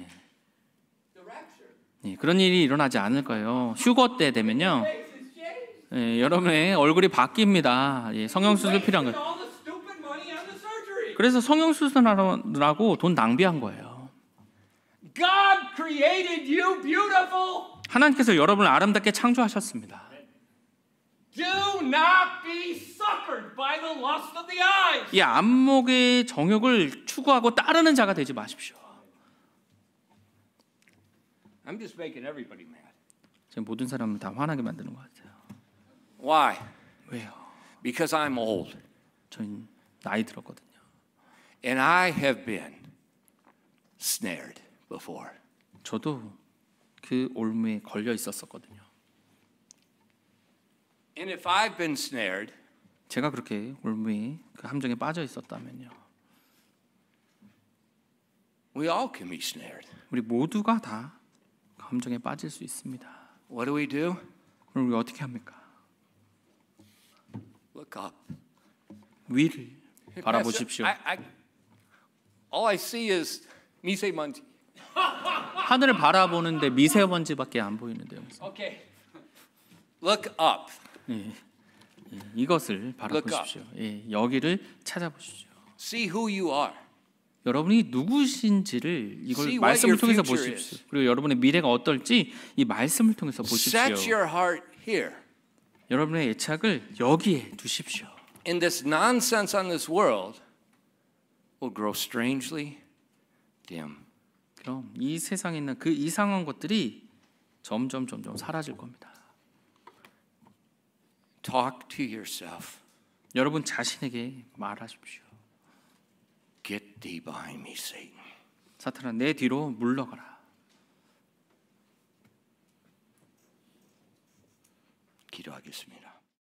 The rapture. 예, 그런 일이 일어나지 않을 거예요. 휴거 때 되면요. Face is changed. 예, 여러분의 얼굴이 바뀝니다. 예, 성형수술 필요한 Wasted 거예요. all the stupid money on the surgery. 그래서 성형수술하라고 돈 낭비한 거예요. God created you beautiful. 하나님께서 여러분을 아름답게 창조하셨습니다. Do not be suckered by the lust of the eyes. 이 안목의 정욕을 추구하고 따르는 자가 되지 마십시오. I'm just making everybody mad. 지금 모든 사람을 다 화나게 만드는 것 같아요. Why? 왜요? Because I'm old 저희 나이 들었거든요. and I have been snared before. 저도 그 올무에 걸려 있었거든요. And if I've been snared, 제가 그렇게 올무에 그 함정에 빠져 있었다면요. we all can be snared. 우리 모두가 다 그 함정에 빠질 수 있습니다. What do we do? 그럼 우리 어떻게 합니까? Look up. 위를 바라보십시오. All I see is 미세먼지. 하늘을 바라보는데 미세먼지밖에 안 보이는데요. Okay. Look up. 예, 예, 이것을 바라보십시오. 예, 여기를 찾아보십시오. See who you are. 여러분이 누구신지를 이걸 See what 말씀을 your 통해서 future 보십시오. is. 그리고 여러분의 미래가 어떨지 이 말씀을 통해서 보십시오. Set your heart here. 여러분의 애착을 여기에 두십시오. And this nonsense on this world will grow strangely dim. 그럼 이 세상에 있는 그 이상한 것들이 점점 사라질 겁니다. Talk to yourself. 여러분 자신에게 말하십시오. Get thee behind me, Satan. 사탄아, 내 뒤로 물러가라. 기도하겠습니다.